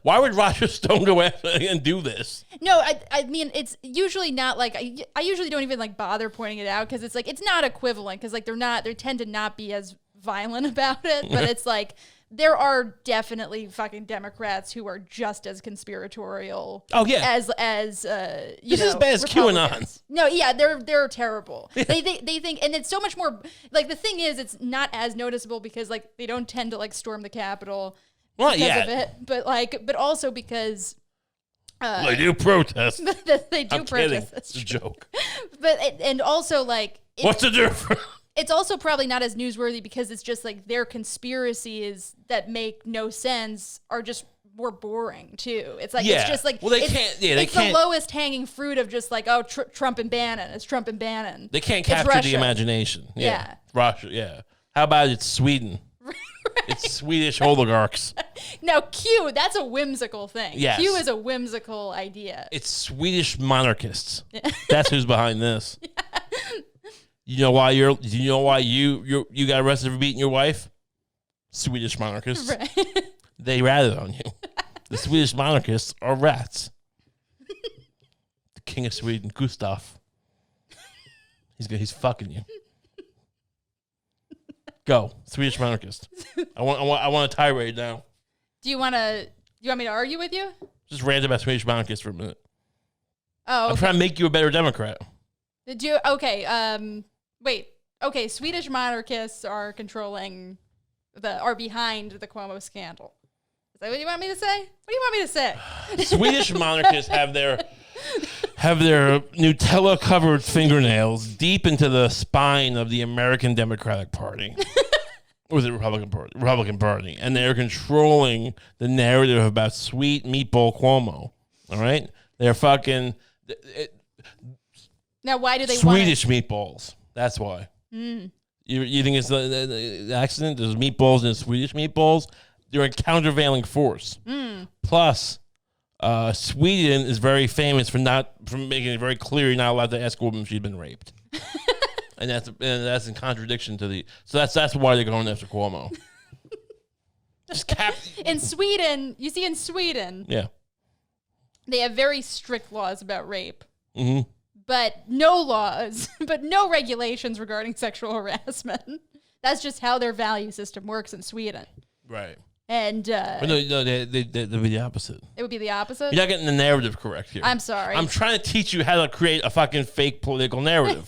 why would Roger Stone go after and do this? No, I mean, it's usually not like, I usually don't even like bother pointing it out because it's like, it's not equivalent because like they tend to not be as violent about it, but it's like there are definitely fucking Democrats who are just as conspiratorial. Oh yeah, as this is as bad as QAnon. No, yeah, they're terrible. Yeah. They think, and it's so much more like the thing is, it's not as noticeable because like they don't tend to like storm the Capitol because of it, but also because. They do protest. They do I'm protest. Kidding. That's it's a joke. But and also like what's the difference? It's also probably not as newsworthy because it's just like their conspiracies that make no sense are just more boring too. It's like it's just like it's the lowest hanging fruit of just like Trump and Bannon. It's Trump and Bannon. They can't capture the imagination. Yeah. Russia. Yeah. How about it's Sweden? Right. It's Swedish oligarchs. Now Q, that's a whimsical thing. Yes. Q is a whimsical idea. It's Swedish monarchists. That's who's behind this. Yeah. You know why you got arrested for beating your wife? Swedish monarchists. Right. They ratted on you. The Swedish monarchists are rats. The king of Sweden, Gustav. He's fucking you. Go, Swedish monarchist. I want a tirade now. Do you want me to argue with you? Just rant about Swedish monarchists for a minute. Oh, okay. I'm trying to make you a better Democrat. Did you? Okay. Wait. Okay. Swedish monarchists are are behind the Cuomo scandal. Is that what you want me to say? What do you want me to say? Swedish monarchists have their Nutella-covered fingernails deep into the spine of the American Democratic Party. Or was it Republican Party? And they're controlling the narrative about sweet meatball Cuomo. All right? They're fucking... Now, why do they Swedish meatballs. That's why. Mm. You think it's the accident? There's meatballs and Swedish meatballs. They're a countervailing force. Mm. Plus, Sweden is very famous for making it very clear you're not allowed to ask a woman if she's been raped. and that's in contradiction to the... So that's why they're going after Cuomo. In Sweden, yeah, they have very strict laws about rape. Mm-hmm. but no laws, but no regulations regarding sexual harassment. That's just how their value system works in Sweden. Right. And no, they'd be the opposite. It would be the opposite? You're not getting the narrative correct here. I'm sorry. I'm trying to teach you how to create a fucking fake political narrative.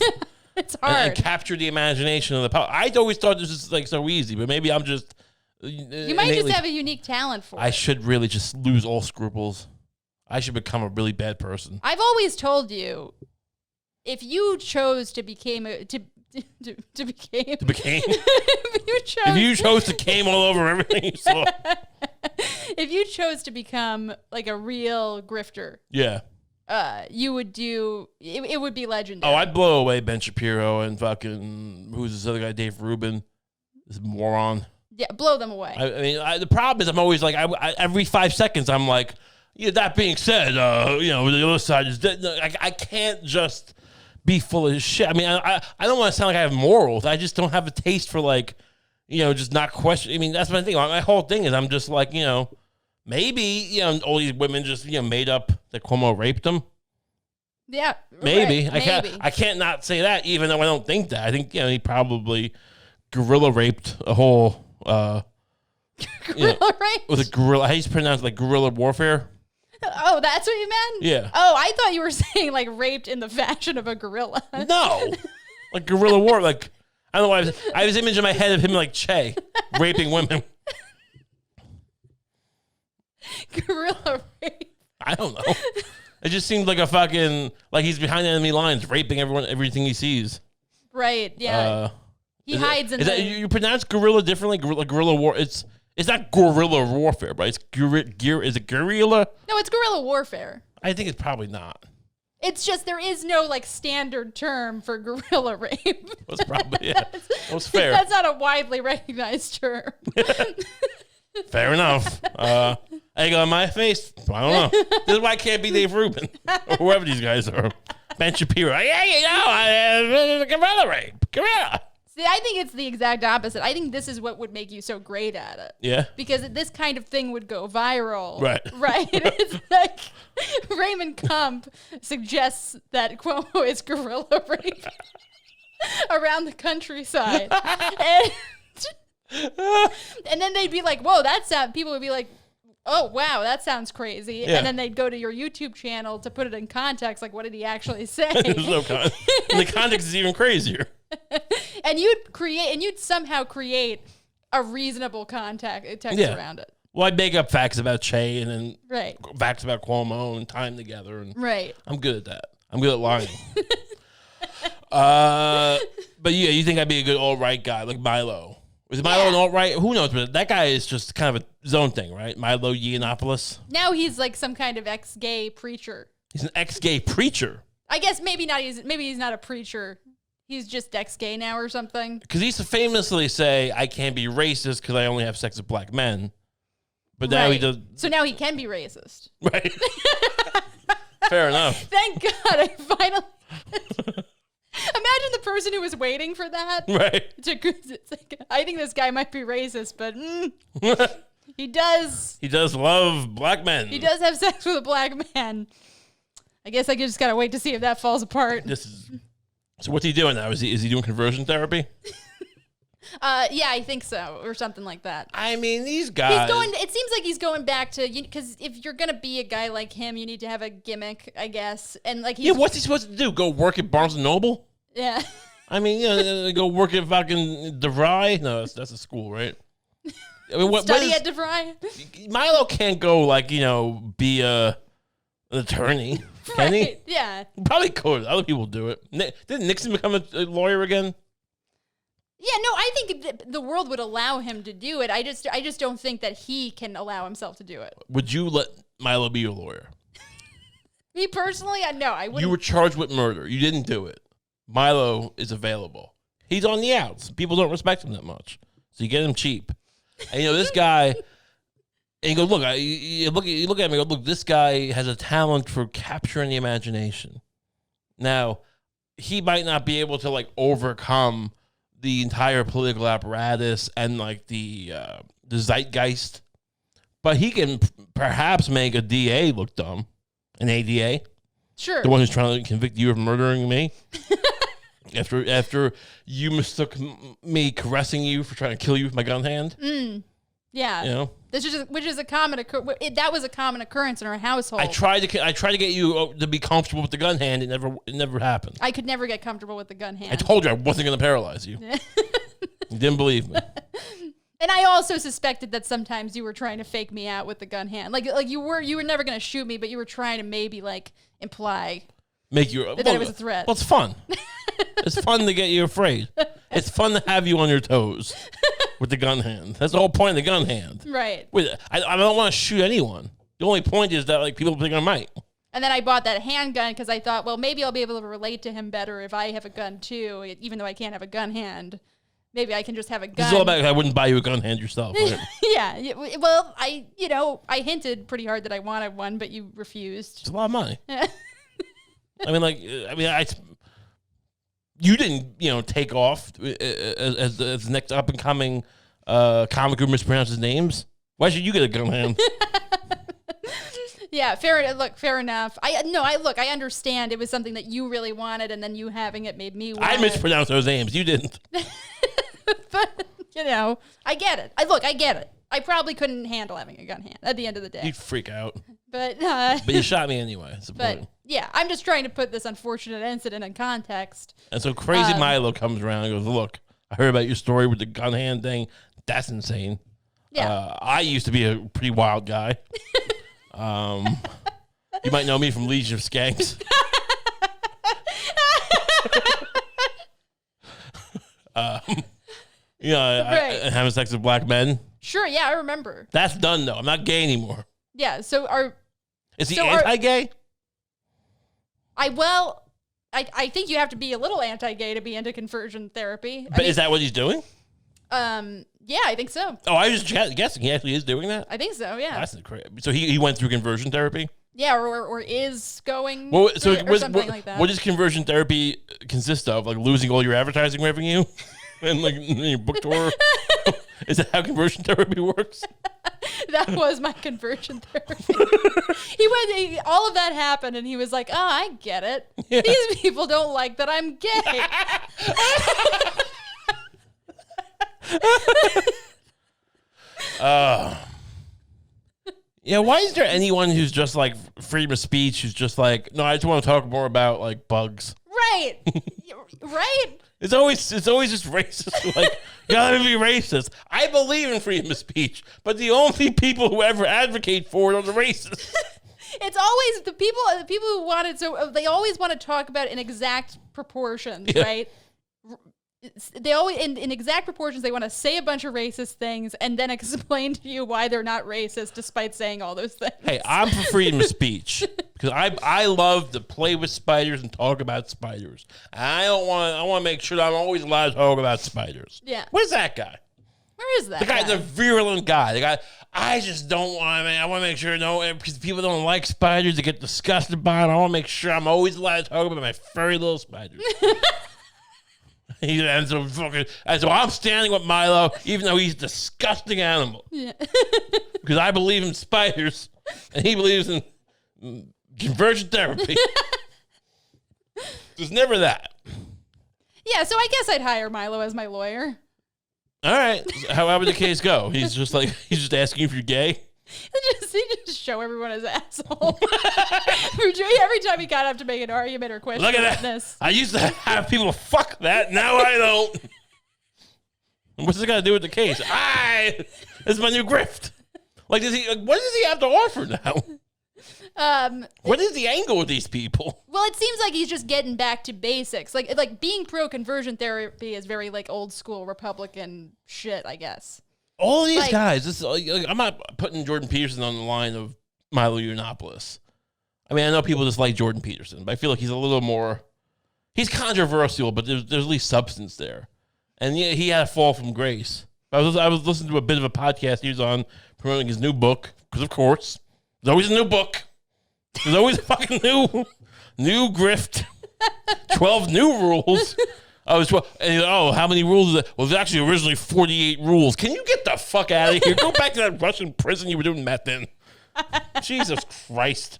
It's hard. And capture the imagination of the power. I always thought this was like so easy, but maybe I'm just... You might just have a unique talent for it. I should really just lose all scruples. I should become a really bad person. I've always told you, if you chose to became a... if you chose to came all over everything you saw. If you chose to become like a real grifter, yeah, you would do it would be legendary. Oh, I'd blow away Ben Shapiro and fucking who's this other guy, Dave Rubin, this moron. Yeah, blow them away. I mean, the problem is I'm always like, I every 5 seconds I'm like, yeah. That being said, the other side is dead. I can't just be full of shit. I mean, I don't want to sound like I have morals. I just don't have a taste for like, just not question. I mean, that's my thing. My whole thing is I'm just like, maybe, all these women just, made up that Cuomo raped them. Yeah. Maybe. Right, I can't not say that, even though I don't think that. I think, he probably guerrilla raped a whole, guerrilla rape? Was it guerrilla? How do you pronounce it, like guerrilla warfare? Oh, that's what you meant? Yeah. Oh, I thought you were saying like raped in the fashion of a gorilla. No. Like guerrilla war. Like, I don't know why. I have this image in my head of him like Che raping women. Gorilla rape. I don't know. It just seemed like a fucking, like he's behind enemy lines, raping everything he sees. Right, yeah. He hides in the... You pronounce guerrilla differently? Guerrilla war. It's not guerrilla warfare, but it's is it guerrilla? No, it's guerrilla warfare. I think it's probably not. It's just there is no like standard term for guerrilla rape. That's probably, yeah. That's fair. That's not a widely recognized term. Fair enough. Egg on my face? I don't know. This is why I can't be Dave Rubin or whoever these guys are. Ben Shapiro. Yeah, guerrilla rape. Guerrilla. See, I think it's the exact opposite. I think this is what would make you so great at it. Yeah. Because this kind of thing would go viral. Right. Right? It's like Raymond Kump suggests that Cuomo is guerrilla rape around the countryside. And then they'd be like, whoa, people would be like, oh, wow, that sounds crazy. Yeah. And then they'd go to your YouTube channel to put it in context. Like, what did he actually say? There's no context. And the context is even crazier. And you'd somehow create a reasonable text around it. Well, I'd make up facts about Che and then facts about Cuomo and tie them together. And right. I'm good at that. I'm good at lying. But yeah, you think I'd be a good alt-right guy like Milo? Is Milo an alt-right? Who knows? But that guy is just kind of a zone thing, right? Milo Yiannopoulos. Now he's like some kind of ex-gay preacher. He's an ex-gay preacher. I guess maybe not. Maybe he's not a preacher. He's just ex-gay now or something. Because he used to famously say, I can't be racist because I only have sex with black men. But now he does. So now he can be racist. Right. Fair enough. Thank God I finally... Imagine the person who was waiting for that. Right. It's like, I think this guy might be racist, but he does. He does love black men. He does have sex with a black man. I guess I just gotta wait to see if that falls apart. So what's he doing now? Is he doing conversion therapy? Yeah, I think so, or something like that. I mean, these guys. It seems like he's going back to, because if you're gonna be a guy like him, you need to have a gimmick, I guess. And like, what's he supposed to do? Go work at Barnes and Noble? Yeah. I mean, go work at fucking DeVry? No, that's a school, right? I mean, Study at DeVry? Milo can't go be an attorney. Can he? Yeah. He probably could. Other people do it. Didn't Nixon become a lawyer again? Yeah, no, I think the world would allow him to do it. I just don't think that he can allow himself to do it. Would you let Milo be your lawyer? Me personally, no, I wouldn't. You were charged with murder. You didn't do it. Milo is available. He's on the outs. People don't respect him that much. So you get him cheap. And this guy, and you go, look, you look at him and go, look, this guy has a talent for capturing the imagination. Now, he might not be able to overcome the entire political apparatus and the zeitgeist, but he can perhaps make a DA look dumb, an ADA. Sure. The one who's trying to convict you of murdering me. after you mistook me caressing you for trying to kill you with my gun hand. Yeah. You know? Which is a common that was a common occurrence in our household. I tried to get you to be comfortable with the gun hand. It never happened. I could never get comfortable with the gun hand. I told you I wasn't going to paralyze you. You didn't believe me. And I also suspected that sometimes you were trying to fake me out with the gun hand. Like you were never going to shoot me, but you were trying to maybe like imply that it was a threat. Well, it's fun. It's fun to get you afraid. It's fun to have you on your toes with the gun hand. That's the whole point of the gun hand. Right. I don't want to shoot anyone. The only point is that like people think I might. And then I bought that handgun because I thought, well, maybe I'll be able to relate to him better if I have a gun too, even though I can't have a gun hand. Maybe I can just have a gun. It's all about I wouldn't buy you a gun hand yourself. Right? Yeah. Well, I hinted pretty hard that I wanted one, but you refused. It's a lot of money. You didn't, take off as the next up and coming comic who mispronounces names. Why should you get a gun hand? Yeah, fair enough. I understand it was something that you really wanted, and then you having it made me want I mispronounced those names. You didn't. But, I get it. I get it. I probably couldn't handle having a gun hand at the end of the day. You'd freak out. But you shot me anyway. Yeah, I'm just trying to put this unfortunate incident in context. And so crazy Milo comes around and goes, look, I heard about your story with the gun hand thing. That's insane. Yeah. I used to be a pretty wild guy. You might know me from Legion of Skanks. Right. Having sex with black men. Sure, yeah, I remember. That's done, though. I'm not gay anymore. Yeah, so Is he anti-gay? I think you have to be a little anti-gay to be into conversion therapy. But is that what he's doing? Yeah, I think so. Oh, I was just guessing he actually is doing that? I think so, yeah. That's crazy. So he went through conversion therapy? Yeah, or is going or something like that. What does conversion therapy consist of? Like losing all your advertising revenue? And like your book tour? Is that how conversion therapy works? That was my conversion therapy. All of that happened, and he was like, "Oh, I get it. Yeah. These people don't like that I'm gay." Yeah, why is there anyone who's just like freedom of speech who's just like, no, I just want to talk more about like bugs? Right. Right. It's always just racist. Like, you gotta be racist. I believe in freedom of speech, but the only people who ever advocate for it are the racists. It's always the people who want it. So they always want to talk about in exact proportions, yeah. Right? They always in exact proportions. They want to say a bunch of racist things and then explain to you why they're not racist, despite saying all those things. Hey, I'm for freedom of speech because I love to play with spiders and talk about spiders. I want to make sure that I'm always allowed to talk about spiders. Yeah. Where's that guy? Where is that? The guy, the virulent guy. The guy. I just don't want to. I want to make sure because people don't like spiders. They get disgusted by them. I want to make sure I'm always allowed to talk about my furry little spiders. And so I'm standing with Milo, even though he's a disgusting animal. Yeah. Because I believe in spiders, and he believes in conversion therapy. There's never that. Yeah, so I guess I'd hire Milo as my lawyer. All right. How would the case go? He's just asking if you're gay. He just show everyone his asshole. Every time he got up to make an argument or question. Look at that. I used to have people fuck that. Now I don't. What's this got to do with the case? This is my new grift. Like, what does he have to offer now? What is the angle with these people? Well, it seems like he's just getting back to basics. Like being pro conversion therapy is very like old school Republican shit, I guess. All these guys, I'm not putting Jordan Peterson on the line of Milo Yiannopoulos. I mean, I know people just like Jordan Peterson, but I feel like he's a little more, he's controversial, but there's at least substance there. And yeah, he had a fall from grace. I was listening to a bit of a podcast he was on promoting his new book, because of course, there's always a new book. There's always a fucking new grift. 12 new rules. I was how many rules is that? Well, there's actually originally 48 rules. Can you get the fuck out of here? Go back to that Russian prison you were doing meth in. Jesus Christ.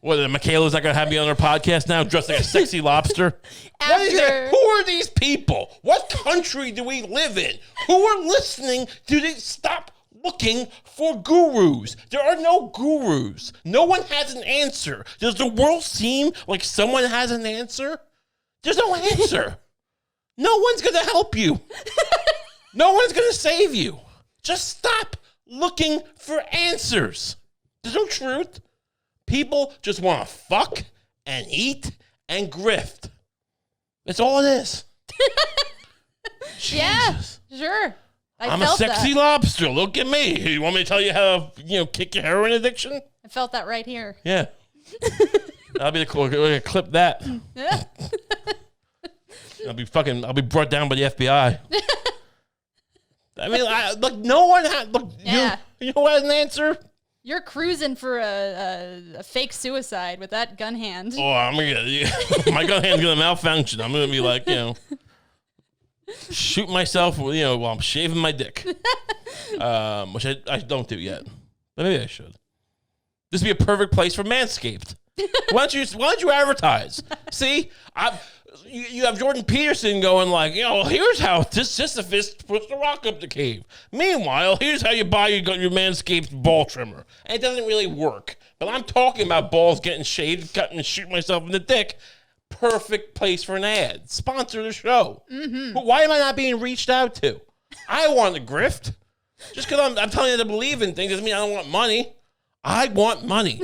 What, Michaela's not going to have me on her podcast now dressed like a sexy lobster? What is it? Who are these people? What country do we live in? Who are listening? Do they stop looking for gurus? There are no gurus. No one has an answer. Does the world seem like someone has an answer? There's no answer. No one's going to help you. No one's going to save you. Just stop looking for answers. There's no truth. People just want to fuck and eat and grift. That's all it is. Yeah, sure. I'm a sexy lobster. Look at me. You want me to tell you how to, kick your heroin addiction? I felt that right here. Yeah. That'll be the cool. We're gonna clip that. I'll be brought down by the FBI. I mean, look, no one has. Look, yeah. You know who has an answer? You're cruising for a fake suicide with that gun hand. Oh, my gun hand's gonna malfunction. I'm gonna be like, shoot myself, while I'm shaving my dick, which I don't do yet, but maybe I should. This would be a perfect place for Manscaped. Why don't you advertise? See, you have Jordan Peterson going like, here's how this Sisyphus puts the rock up the cave. Meanwhile, here's how you buy your Manscaped ball trimmer. And it doesn't really work. But I'm talking about balls getting shaved, cutting, and shooting myself in the dick. Perfect place for an ad. Sponsor the show. Mm-hmm. But why am I not being reached out to? I want a grift. Just because I'm telling you to believe in things doesn't mean I don't want money. I want money.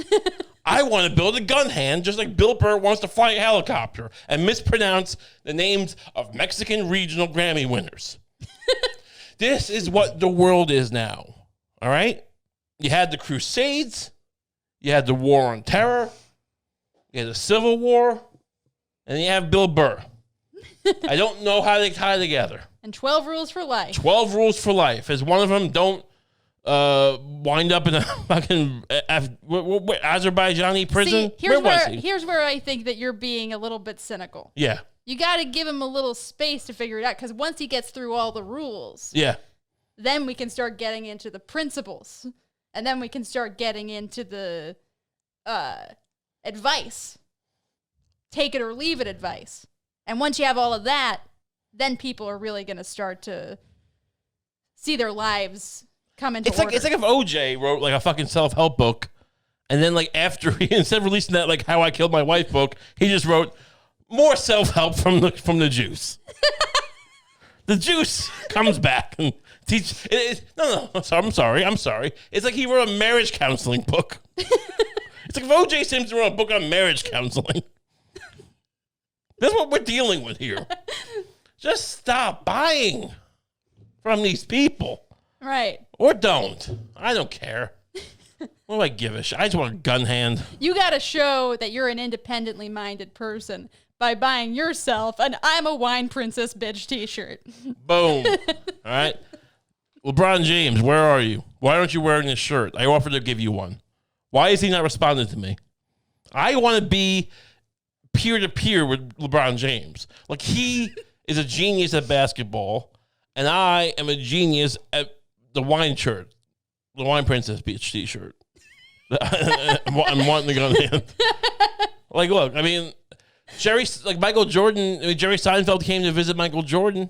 I want to build a gun hand just like Bill Burr wants to fly a helicopter and mispronounce the names of Mexican regional Grammy winners. This is what the world is now. All right? You had the Crusades. You had the War on Terror. You had the Civil War. And you have Bill Burr. I don't know how they tie together. And 12 rules for life. 12 rules for life. Is one of them, don't wind up in a fucking Azerbaijani prison. See, here's where I think that you're being a little bit cynical. Yeah. You got to give him a little space to figure it out, because once he gets through all the rules, yeah, then we can start getting into the principles, and then we can start getting into the advice. Take it or leave it advice. And once you have all of that, then people are really going to start to see their lives come into order. It's like if OJ wrote like a fucking self-help book, and then like after instead of releasing that like How I Killed My Wife book, he just wrote more self-help from the juice. The juice comes back and teach. No, I'm sorry. It's like he wrote a marriage counseling book. It's like if OJ Simpson wrote a book on marriage counseling. That's what we're dealing with here. Just stop buying from these people. Right. Or don't. I don't care. What do I give a shit? I just want a gun hand. You got to show that you're an independently minded person by buying yourself an I'm a Wine Princess bitch t-shirt. Boom. All right. LeBron James, where are you? Why aren't you wearing this shirt? I offered to give you one. Why is he not responding to me? I want to be peer-to-peer with LeBron James. Like, he is a genius at basketball, and I am a genius at the wine shirt, the Wine Princess Beach t-shirt. I'm wanting to go in the hand. Like, look, I mean, Michael Jordan, Jerry Seinfeld came to visit Michael Jordan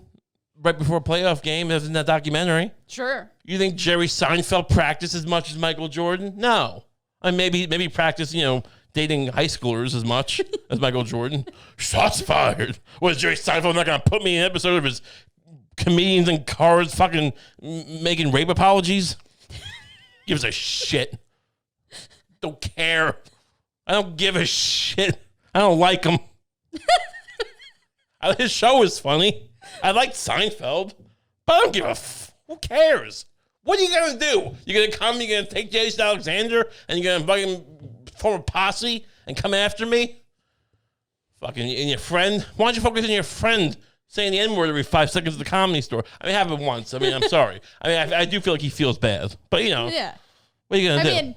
right before a playoff game. It was in that documentary. Sure. You think Jerry Seinfeld practiced as much as Michael Jordan? No. I mean, maybe practice, dating high schoolers as much as Michael Jordan. Shots fired. Was Jerry Seinfeld not going to put me in an episode of his comedians in cars fucking making rape apologies? Gives a shit. Don't care. I don't give a shit. I don't like him. His show is funny. I liked Seinfeld, but I don't give a who cares? What are you going to do? You're going to come, you're going to take Jason Alexander, and you're going to fucking form a posse and come after me? Fucking, and your friend? Why don't you focus on your friend saying the N-word every 5 seconds at the Comedy Store? I mean, it happened once. I mean, I'm sorry. I mean, I do feel like he feels bad. But, yeah. What are you going to do? I mean,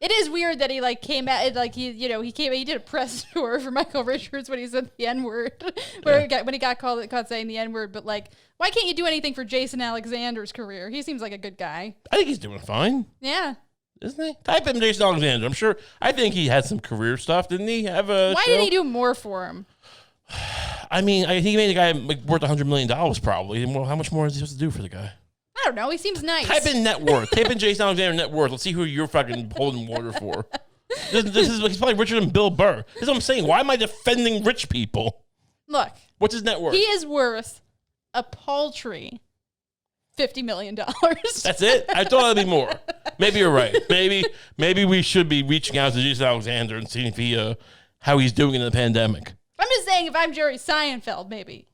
it is weird that he came at like he did a press tour for Michael Richards when he said the N-word, when he got caught saying the N-word. But like, why can't you do anything for Jason Alexander's career? He seems like a good guy. I think he's doing fine. Yeah. Isn't he? Type in Jason Alexander. I'm sure. I think he had some career stuff. Didn't he have a Why show? didn't he do more for him? I mean, I think he made a guy like, worth $100 million probably. Well, how much more is he supposed to do for the guy? I don't know. He seems nice. Type in net worth. Type in Jason Alexander net worth. Let's see who you're fucking holding water for. He's probably richer than Bill Burr. That's what I'm saying. Why am I defending rich people? Look. What's his net worth? He is worth a paltry $50 million. That's it? I thought it'd be more. Maybe you're right. Maybe we should be reaching out to Jason Alexander and seeing if he, how he's doing in the pandemic. I'm just saying if I'm Jerry Seinfeld, maybe.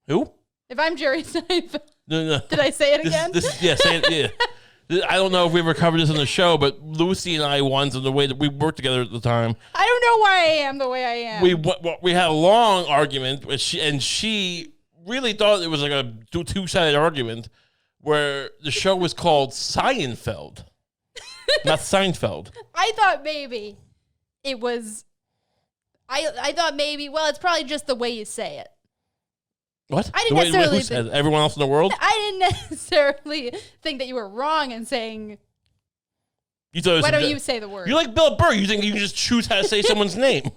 Who? If I'm Jerry Seinfeld. No. Did I say it again? Say it, yeah. I don't know if we ever covered this on the show, but Lucie and I once, in the way that we worked together at the time. I don't know why I am the way I am. We had a long argument, and she really thought it was like a two-sided argument where the show was called Seinfeld, not Seinfeld. I thought maybe it was... I thought maybe, well, it's probably just the way you say it. What? I didn't necessarily think... Everyone else in the world? I didn't necessarily think that you were wrong in saying... Why don't you say the word? You're like Bill Burr. You think you can just choose how to say someone's name.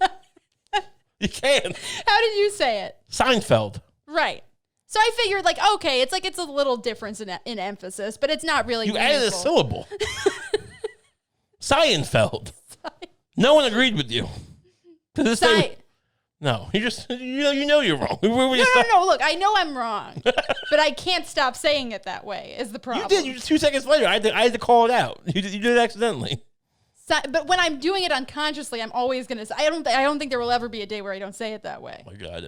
You can't. How did you say it? Seinfeld. Right. So I figured, like, okay, it's a little difference in emphasis, but it's not really You meaningful. added a syllable. Seinfeld. No one agreed with you. No, you know you're wrong. No. Look, I know I'm wrong, but I can't stop saying it that way. Is the problem? You did. 2 seconds later, I had to call it out. You did it accidentally. But when I'm doing it unconsciously, I'm always gonna say. I don't think there will ever be a day where I don't say it that way. Oh my God,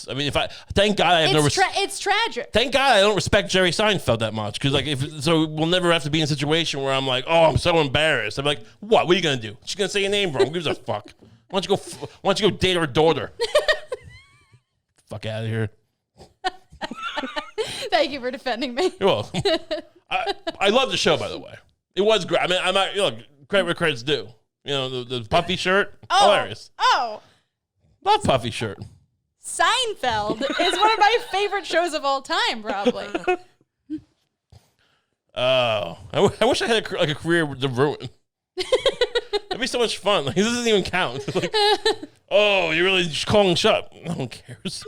I mean, thank God I have it's tragic. Thank God I don't respect Jerry Seinfeld that much, because so we'll never have to be in a situation where I'm like, oh, I'm so embarrassed. I'm like, what? What are you gonna do? She's gonna say your name wrong. Who gives a fuck? Why don't you go date her daughter? Fuck out of here. Thank you for defending me. You're welcome. I love the show, by the way. It was great. I mean, I'm not, look, credit where credit's due. You know, the puffy shirt, hilarious. Oh. Love puffy shirt. Seinfeld is one of my favorite shows of all time, probably. Oh. I wish I had a career to ruin. That'd be so much fun. Like, this doesn't even count. Like, oh, you're really just calling shut. No one cares.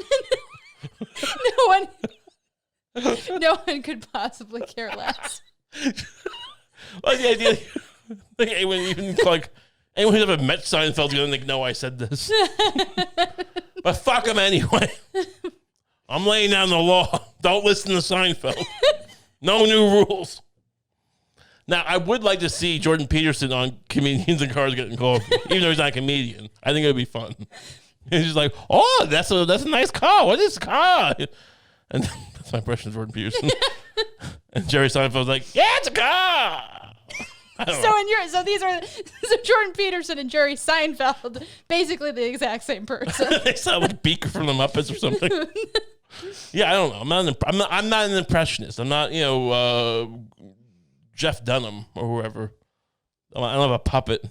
No one could possibly care less. Like the idea, like anyone who's ever met Seinfeld is gonna know I said this. But fuck him anyway. I'm laying down the law. Don't listen to Seinfeld. No new rules. Now, I would like to see Jordan Peterson on Comedians and Cars Getting Coffee, even though he's not a comedian. I think it would be fun. He's just like, oh, that's a nice car. What is this car? And that's my impression of Jordan Peterson. And Jerry Seinfeld's like, yeah, it's a car. So Jordan Peterson and Jerry Seinfeld, basically the exact same person. They sound like Beaker from the Muppets or something. Yeah, I don't know. I'm not an impressionist. I'm not, Jeff Dunham or whoever. I don't have a puppet.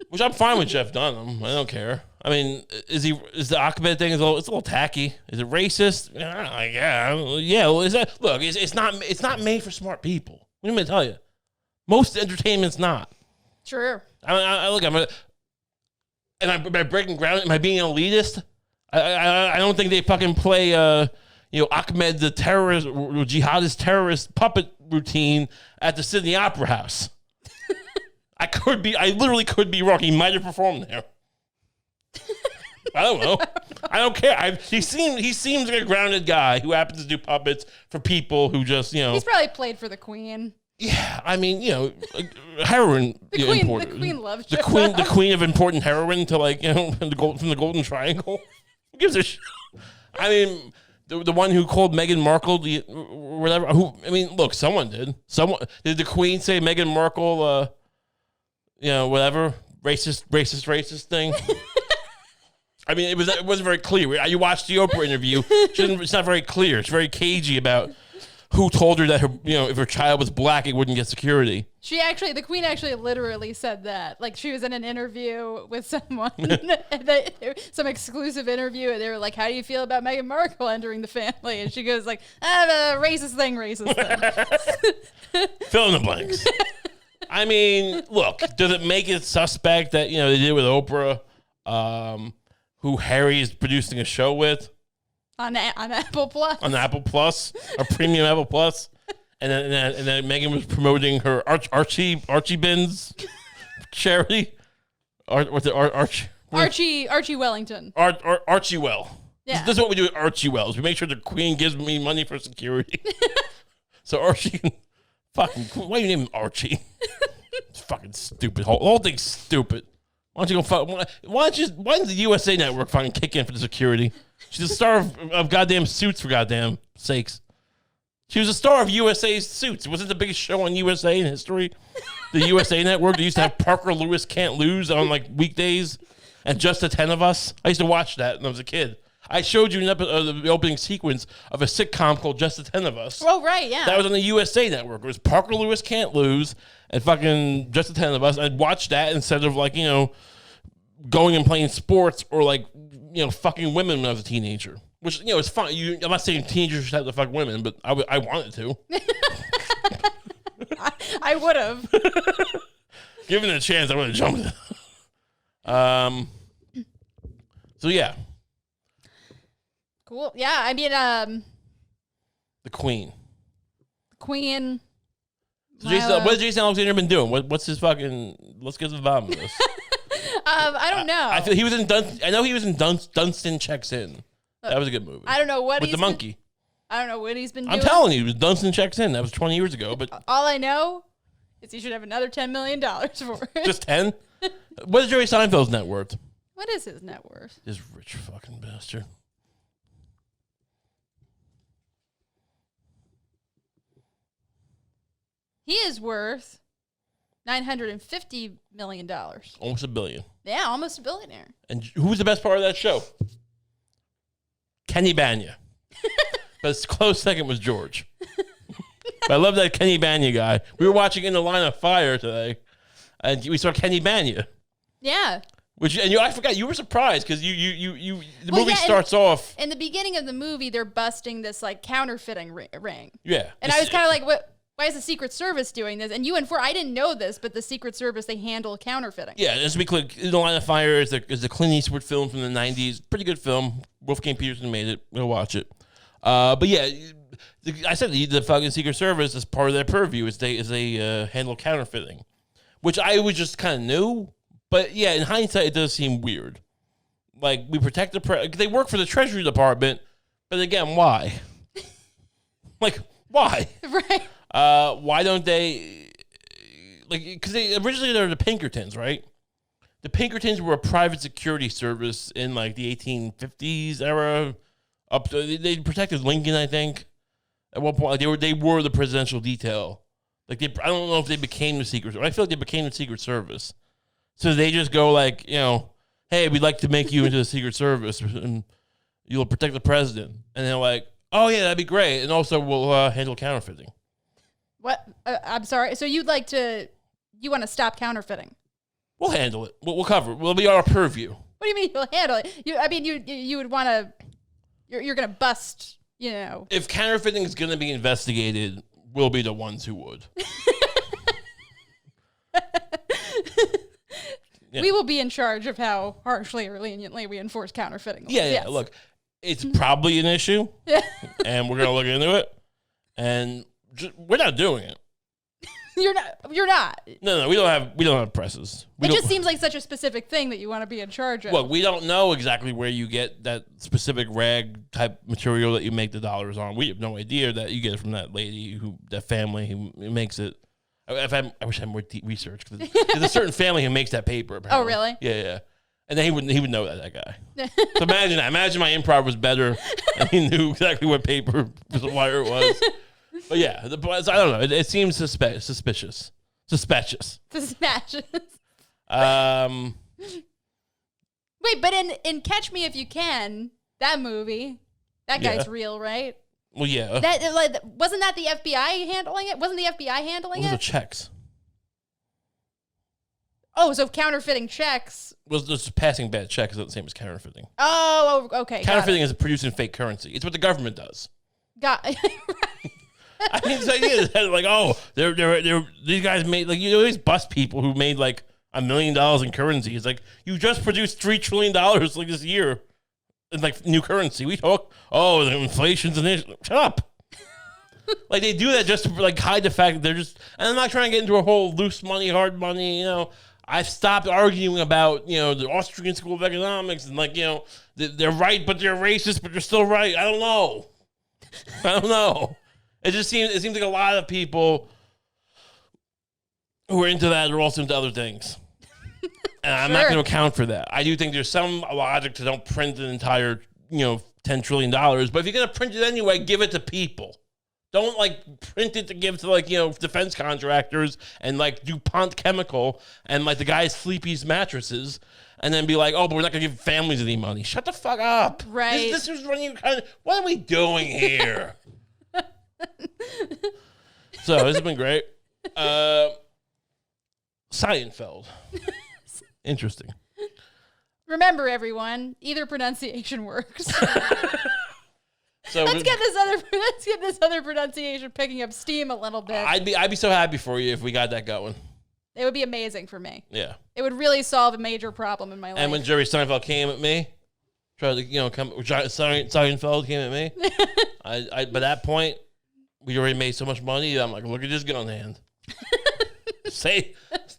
Which I'm fine with Jeff Dunham. I don't care. I mean, is the Ahmed thing it's a little tacky? Is it racist? Yeah. Well, it's not made for smart people. What am I gonna tell you? Most entertainment's not. Sure. By breaking ground, am I being elitist? I don't think they fucking play Ahmed the terrorist, jihadist terrorist puppet routine at the Sydney Opera House. I literally could be wrong. He might have performed there. I don't know. I don't care. He seems like a grounded guy who happens to do puppets for people who just, He's probably played for the Queen. Yeah, I mean, heroin. The Queen loves the Queen of important heroin to from the Golden Triangle. Who gives a shit? I mean, the one who called Meghan Markle, whatever. Look, someone did. Did the Queen say Meghan Markle? Whatever, racist thing. I mean, it wasn't very clear. You watched the Oprah interview. It's not very clear. It's very cagey about who told her that if her child was black, it wouldn't get security. The Queen actually literally said that. Like, she was in an interview with someone, some exclusive interview, and they were like, "How do you feel about Meghan Markle entering the family?" And she goes like, "Racist thing." Fill in the blanks. I mean, look, does it make it suspect that, they did with Oprah, who Harry is producing a show with? On Apple Plus. On Apple Plus, a premium Apple Plus. And then Megan was promoting her Archie Bins charity. What's it? Archie Wellington. Archie Well. Yeah. This is what we do at Archie Wells. We make sure the Queen gives me money for security. So Archie can fucking... Why do you name him Archie? It's fucking stupid. The whole thing's stupid. Why don't you go... Why does the USA Network fucking kick in for the security? She's the star of goddamn Suits, for goddamn sakes. She was a star of USA Suits. Was it the biggest show on USA in history? The USA Network. They used to have Parker Lewis Can't Lose on like weekdays, and Just the 10 of Us. I used to watch that when I was a kid. I showed you the opening sequence of a sitcom called Just the 10 of Us. Oh, right, yeah. That was on the USA Network. It was Parker Lewis Can't Lose and fucking Just the 10 of Us. I'd watch that instead of like, going and playing sports or like, fucking women when I was a teenager. Which, it's fun. I'm not saying teenagers should have to fuck women, but I wanted to. I would have. Given a chance, I would have jumped it. So, yeah. Cool. Yeah, I mean, The Queen. Queen. So what has Jason Alexander been doing? What's his fucking... Let's get to the bottom of this. I don't know. I feel he was in... I know he was in Dunstan Checks In. That was a good movie. I don't know what with the monkey. I don't know what he's been doing. I'm telling you, it was Dunstan Checks In. That was 20 years ago. But all I know is he should have another $10 million for it. Just 10? What is Jerry Seinfeld's net worth? What is his net worth? This rich fucking bastard. He is worth $950 million. Almost $1 billion. Yeah, almost a billionaire. And who was the best part of that show? Kenny Banya. But his close second was George. But I love that Kenny Banya guy. We were watching In the Line of Fire today, and we saw Kenny Banya. Yeah. I forgot you were surprised because the movie starts off in the beginning of the movie. They're busting this like counterfeiting ring. Yeah, and I was kind of like, what? Why is the Secret Service doing this? And I didn't know this, but the Secret Service, they handle counterfeiting. Yeah, just to be clear, In the Line of Fire is a Clint Eastwood film from the 90s. Pretty good film. Wolfgang Peterson made it. We'll watch it. But yeah, I said the fucking Secret Service is part of their purview. Is they handle counterfeiting, which I was just kind of knew. But yeah, in hindsight, it does seem weird. Like, we protect they work for the Treasury Department, but again, why? Like, why? Right. Why don't they, because originally they were the Pinkertons, right? The Pinkertons were a private security service in like the 1850s era. They protected Lincoln, I think. At one point, like they were the presidential detail. Like I don't know if they became the Secret Service. I feel like they became the Secret Service. So they just go like, hey, we'd like to make you into the Secret Service, and you'll protect the president. And they're like, oh yeah, that'd be great, and also we'll handle counterfeiting. What? I'm sorry. So you want to stop counterfeiting? We'll handle it. We'll cover it. We'll be our purview. What do you mean you'll handle it? You would want to. You're going to bust. If counterfeiting is going to be investigated, we'll be the ones who would. Yeah. We will be in charge of how harshly or leniently we enforce counterfeiting. Yeah. Yes. Look, it's probably an issue, and we're going to look into it, and we're not doing it. You're not. No, we don't have presses. It just seems like such a specific thing that you want to be in charge of. Look, we don't know exactly where you get that specific rag type material that you make the dollars on. We have no idea that you get it from that lady that family who makes it. I wish I had more deep research. There's a certain family who makes that paper. Apparently. Oh, really? Yeah. And then he would know that guy. So imagine that. Imagine my improv was better and he knew exactly what paper supplier it was. But yeah, I don't know. It seems suspicious. Suspicious. Wait, but in Catch Me If You Can, that movie, that guy's real, right? Well, yeah. Wasn't that the FBI handling it? Wasn't the FBI handling it? Those are checks. Oh, so counterfeiting checks. Well, just passing bad checks is not the same as counterfeiting. Oh, okay. Counterfeiting is producing fake currency. It's what the government does. Right. I mean, so yeah, like, oh, they're these guys made, like, you always bust people who made like $1 million in currency. It's like, you just produced $3 trillion like this year in like new currency. We talk, oh, the inflation's an issue. Shut up. Like, they do that just to like hide the fact that they're just, and I'm not trying to get into a whole loose money, hard money, you know. I've stopped arguing about, you know, the Austrian School of Economics and, like, you know, they're right, but they're racist, but they're still right. I don't know. It seems like a lot of people who are into that are also into other things. And I'm not going to account for that. I do think there's some logic to don't print an entire, you know, $10 trillion. But if you're going to print it anyway, give it to people. Don't, like, print it to give to, like, you know, defense contractors and, like, DuPont Chemical and, like, the guy's Sleepy's mattresses and then be like, oh, but we're not going to give families any money. Shut the fuck up. Right. This is running kind of, what are we doing here? So, this has been great. Seinfeld. Interesting. Remember, everyone, either pronunciation works. So let's get this other pronunciation picking up steam a little bit. I'd be so happy for you if we got that going. It would be amazing for me. Yeah. It would really solve a major problem in my life. And when Jerry Seinfeld came at me, tried to, you know, Seinfeld came at me. By that point, we already made so much money. I'm like, look at this gun hand.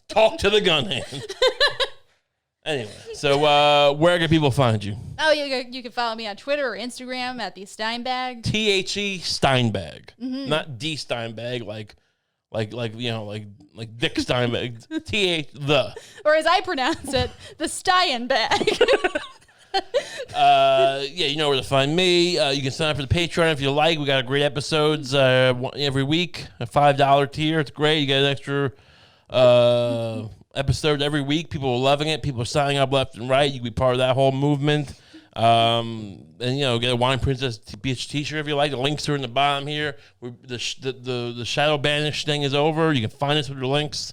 Talk to the gun hand. Anyway, so where can people find you? Oh, you can follow me on Twitter or Instagram at the Steinbag. THE Steinbag, not D Steinbag, like you know, like Dick Steinbag. the. Or as I pronounce it, the Steinbag. Yeah, you know where to find me. You can sign up for the Patreon if you like. We got great episodes every week. A $5 tier, it's great. You get an extra episode every week. People are loving it. People are signing up left and right. You can be part of that whole movement. And, you know, get a Wine Princess Beach t-shirt if you like. The links are in the bottom here. The Shadow Banish thing is over. You can find us with the links.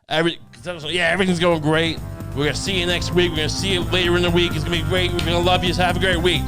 Everything's going great. We're going to see you next week. We're going to see you later in the week. It's going to be great. We're going to love you. Have a great week.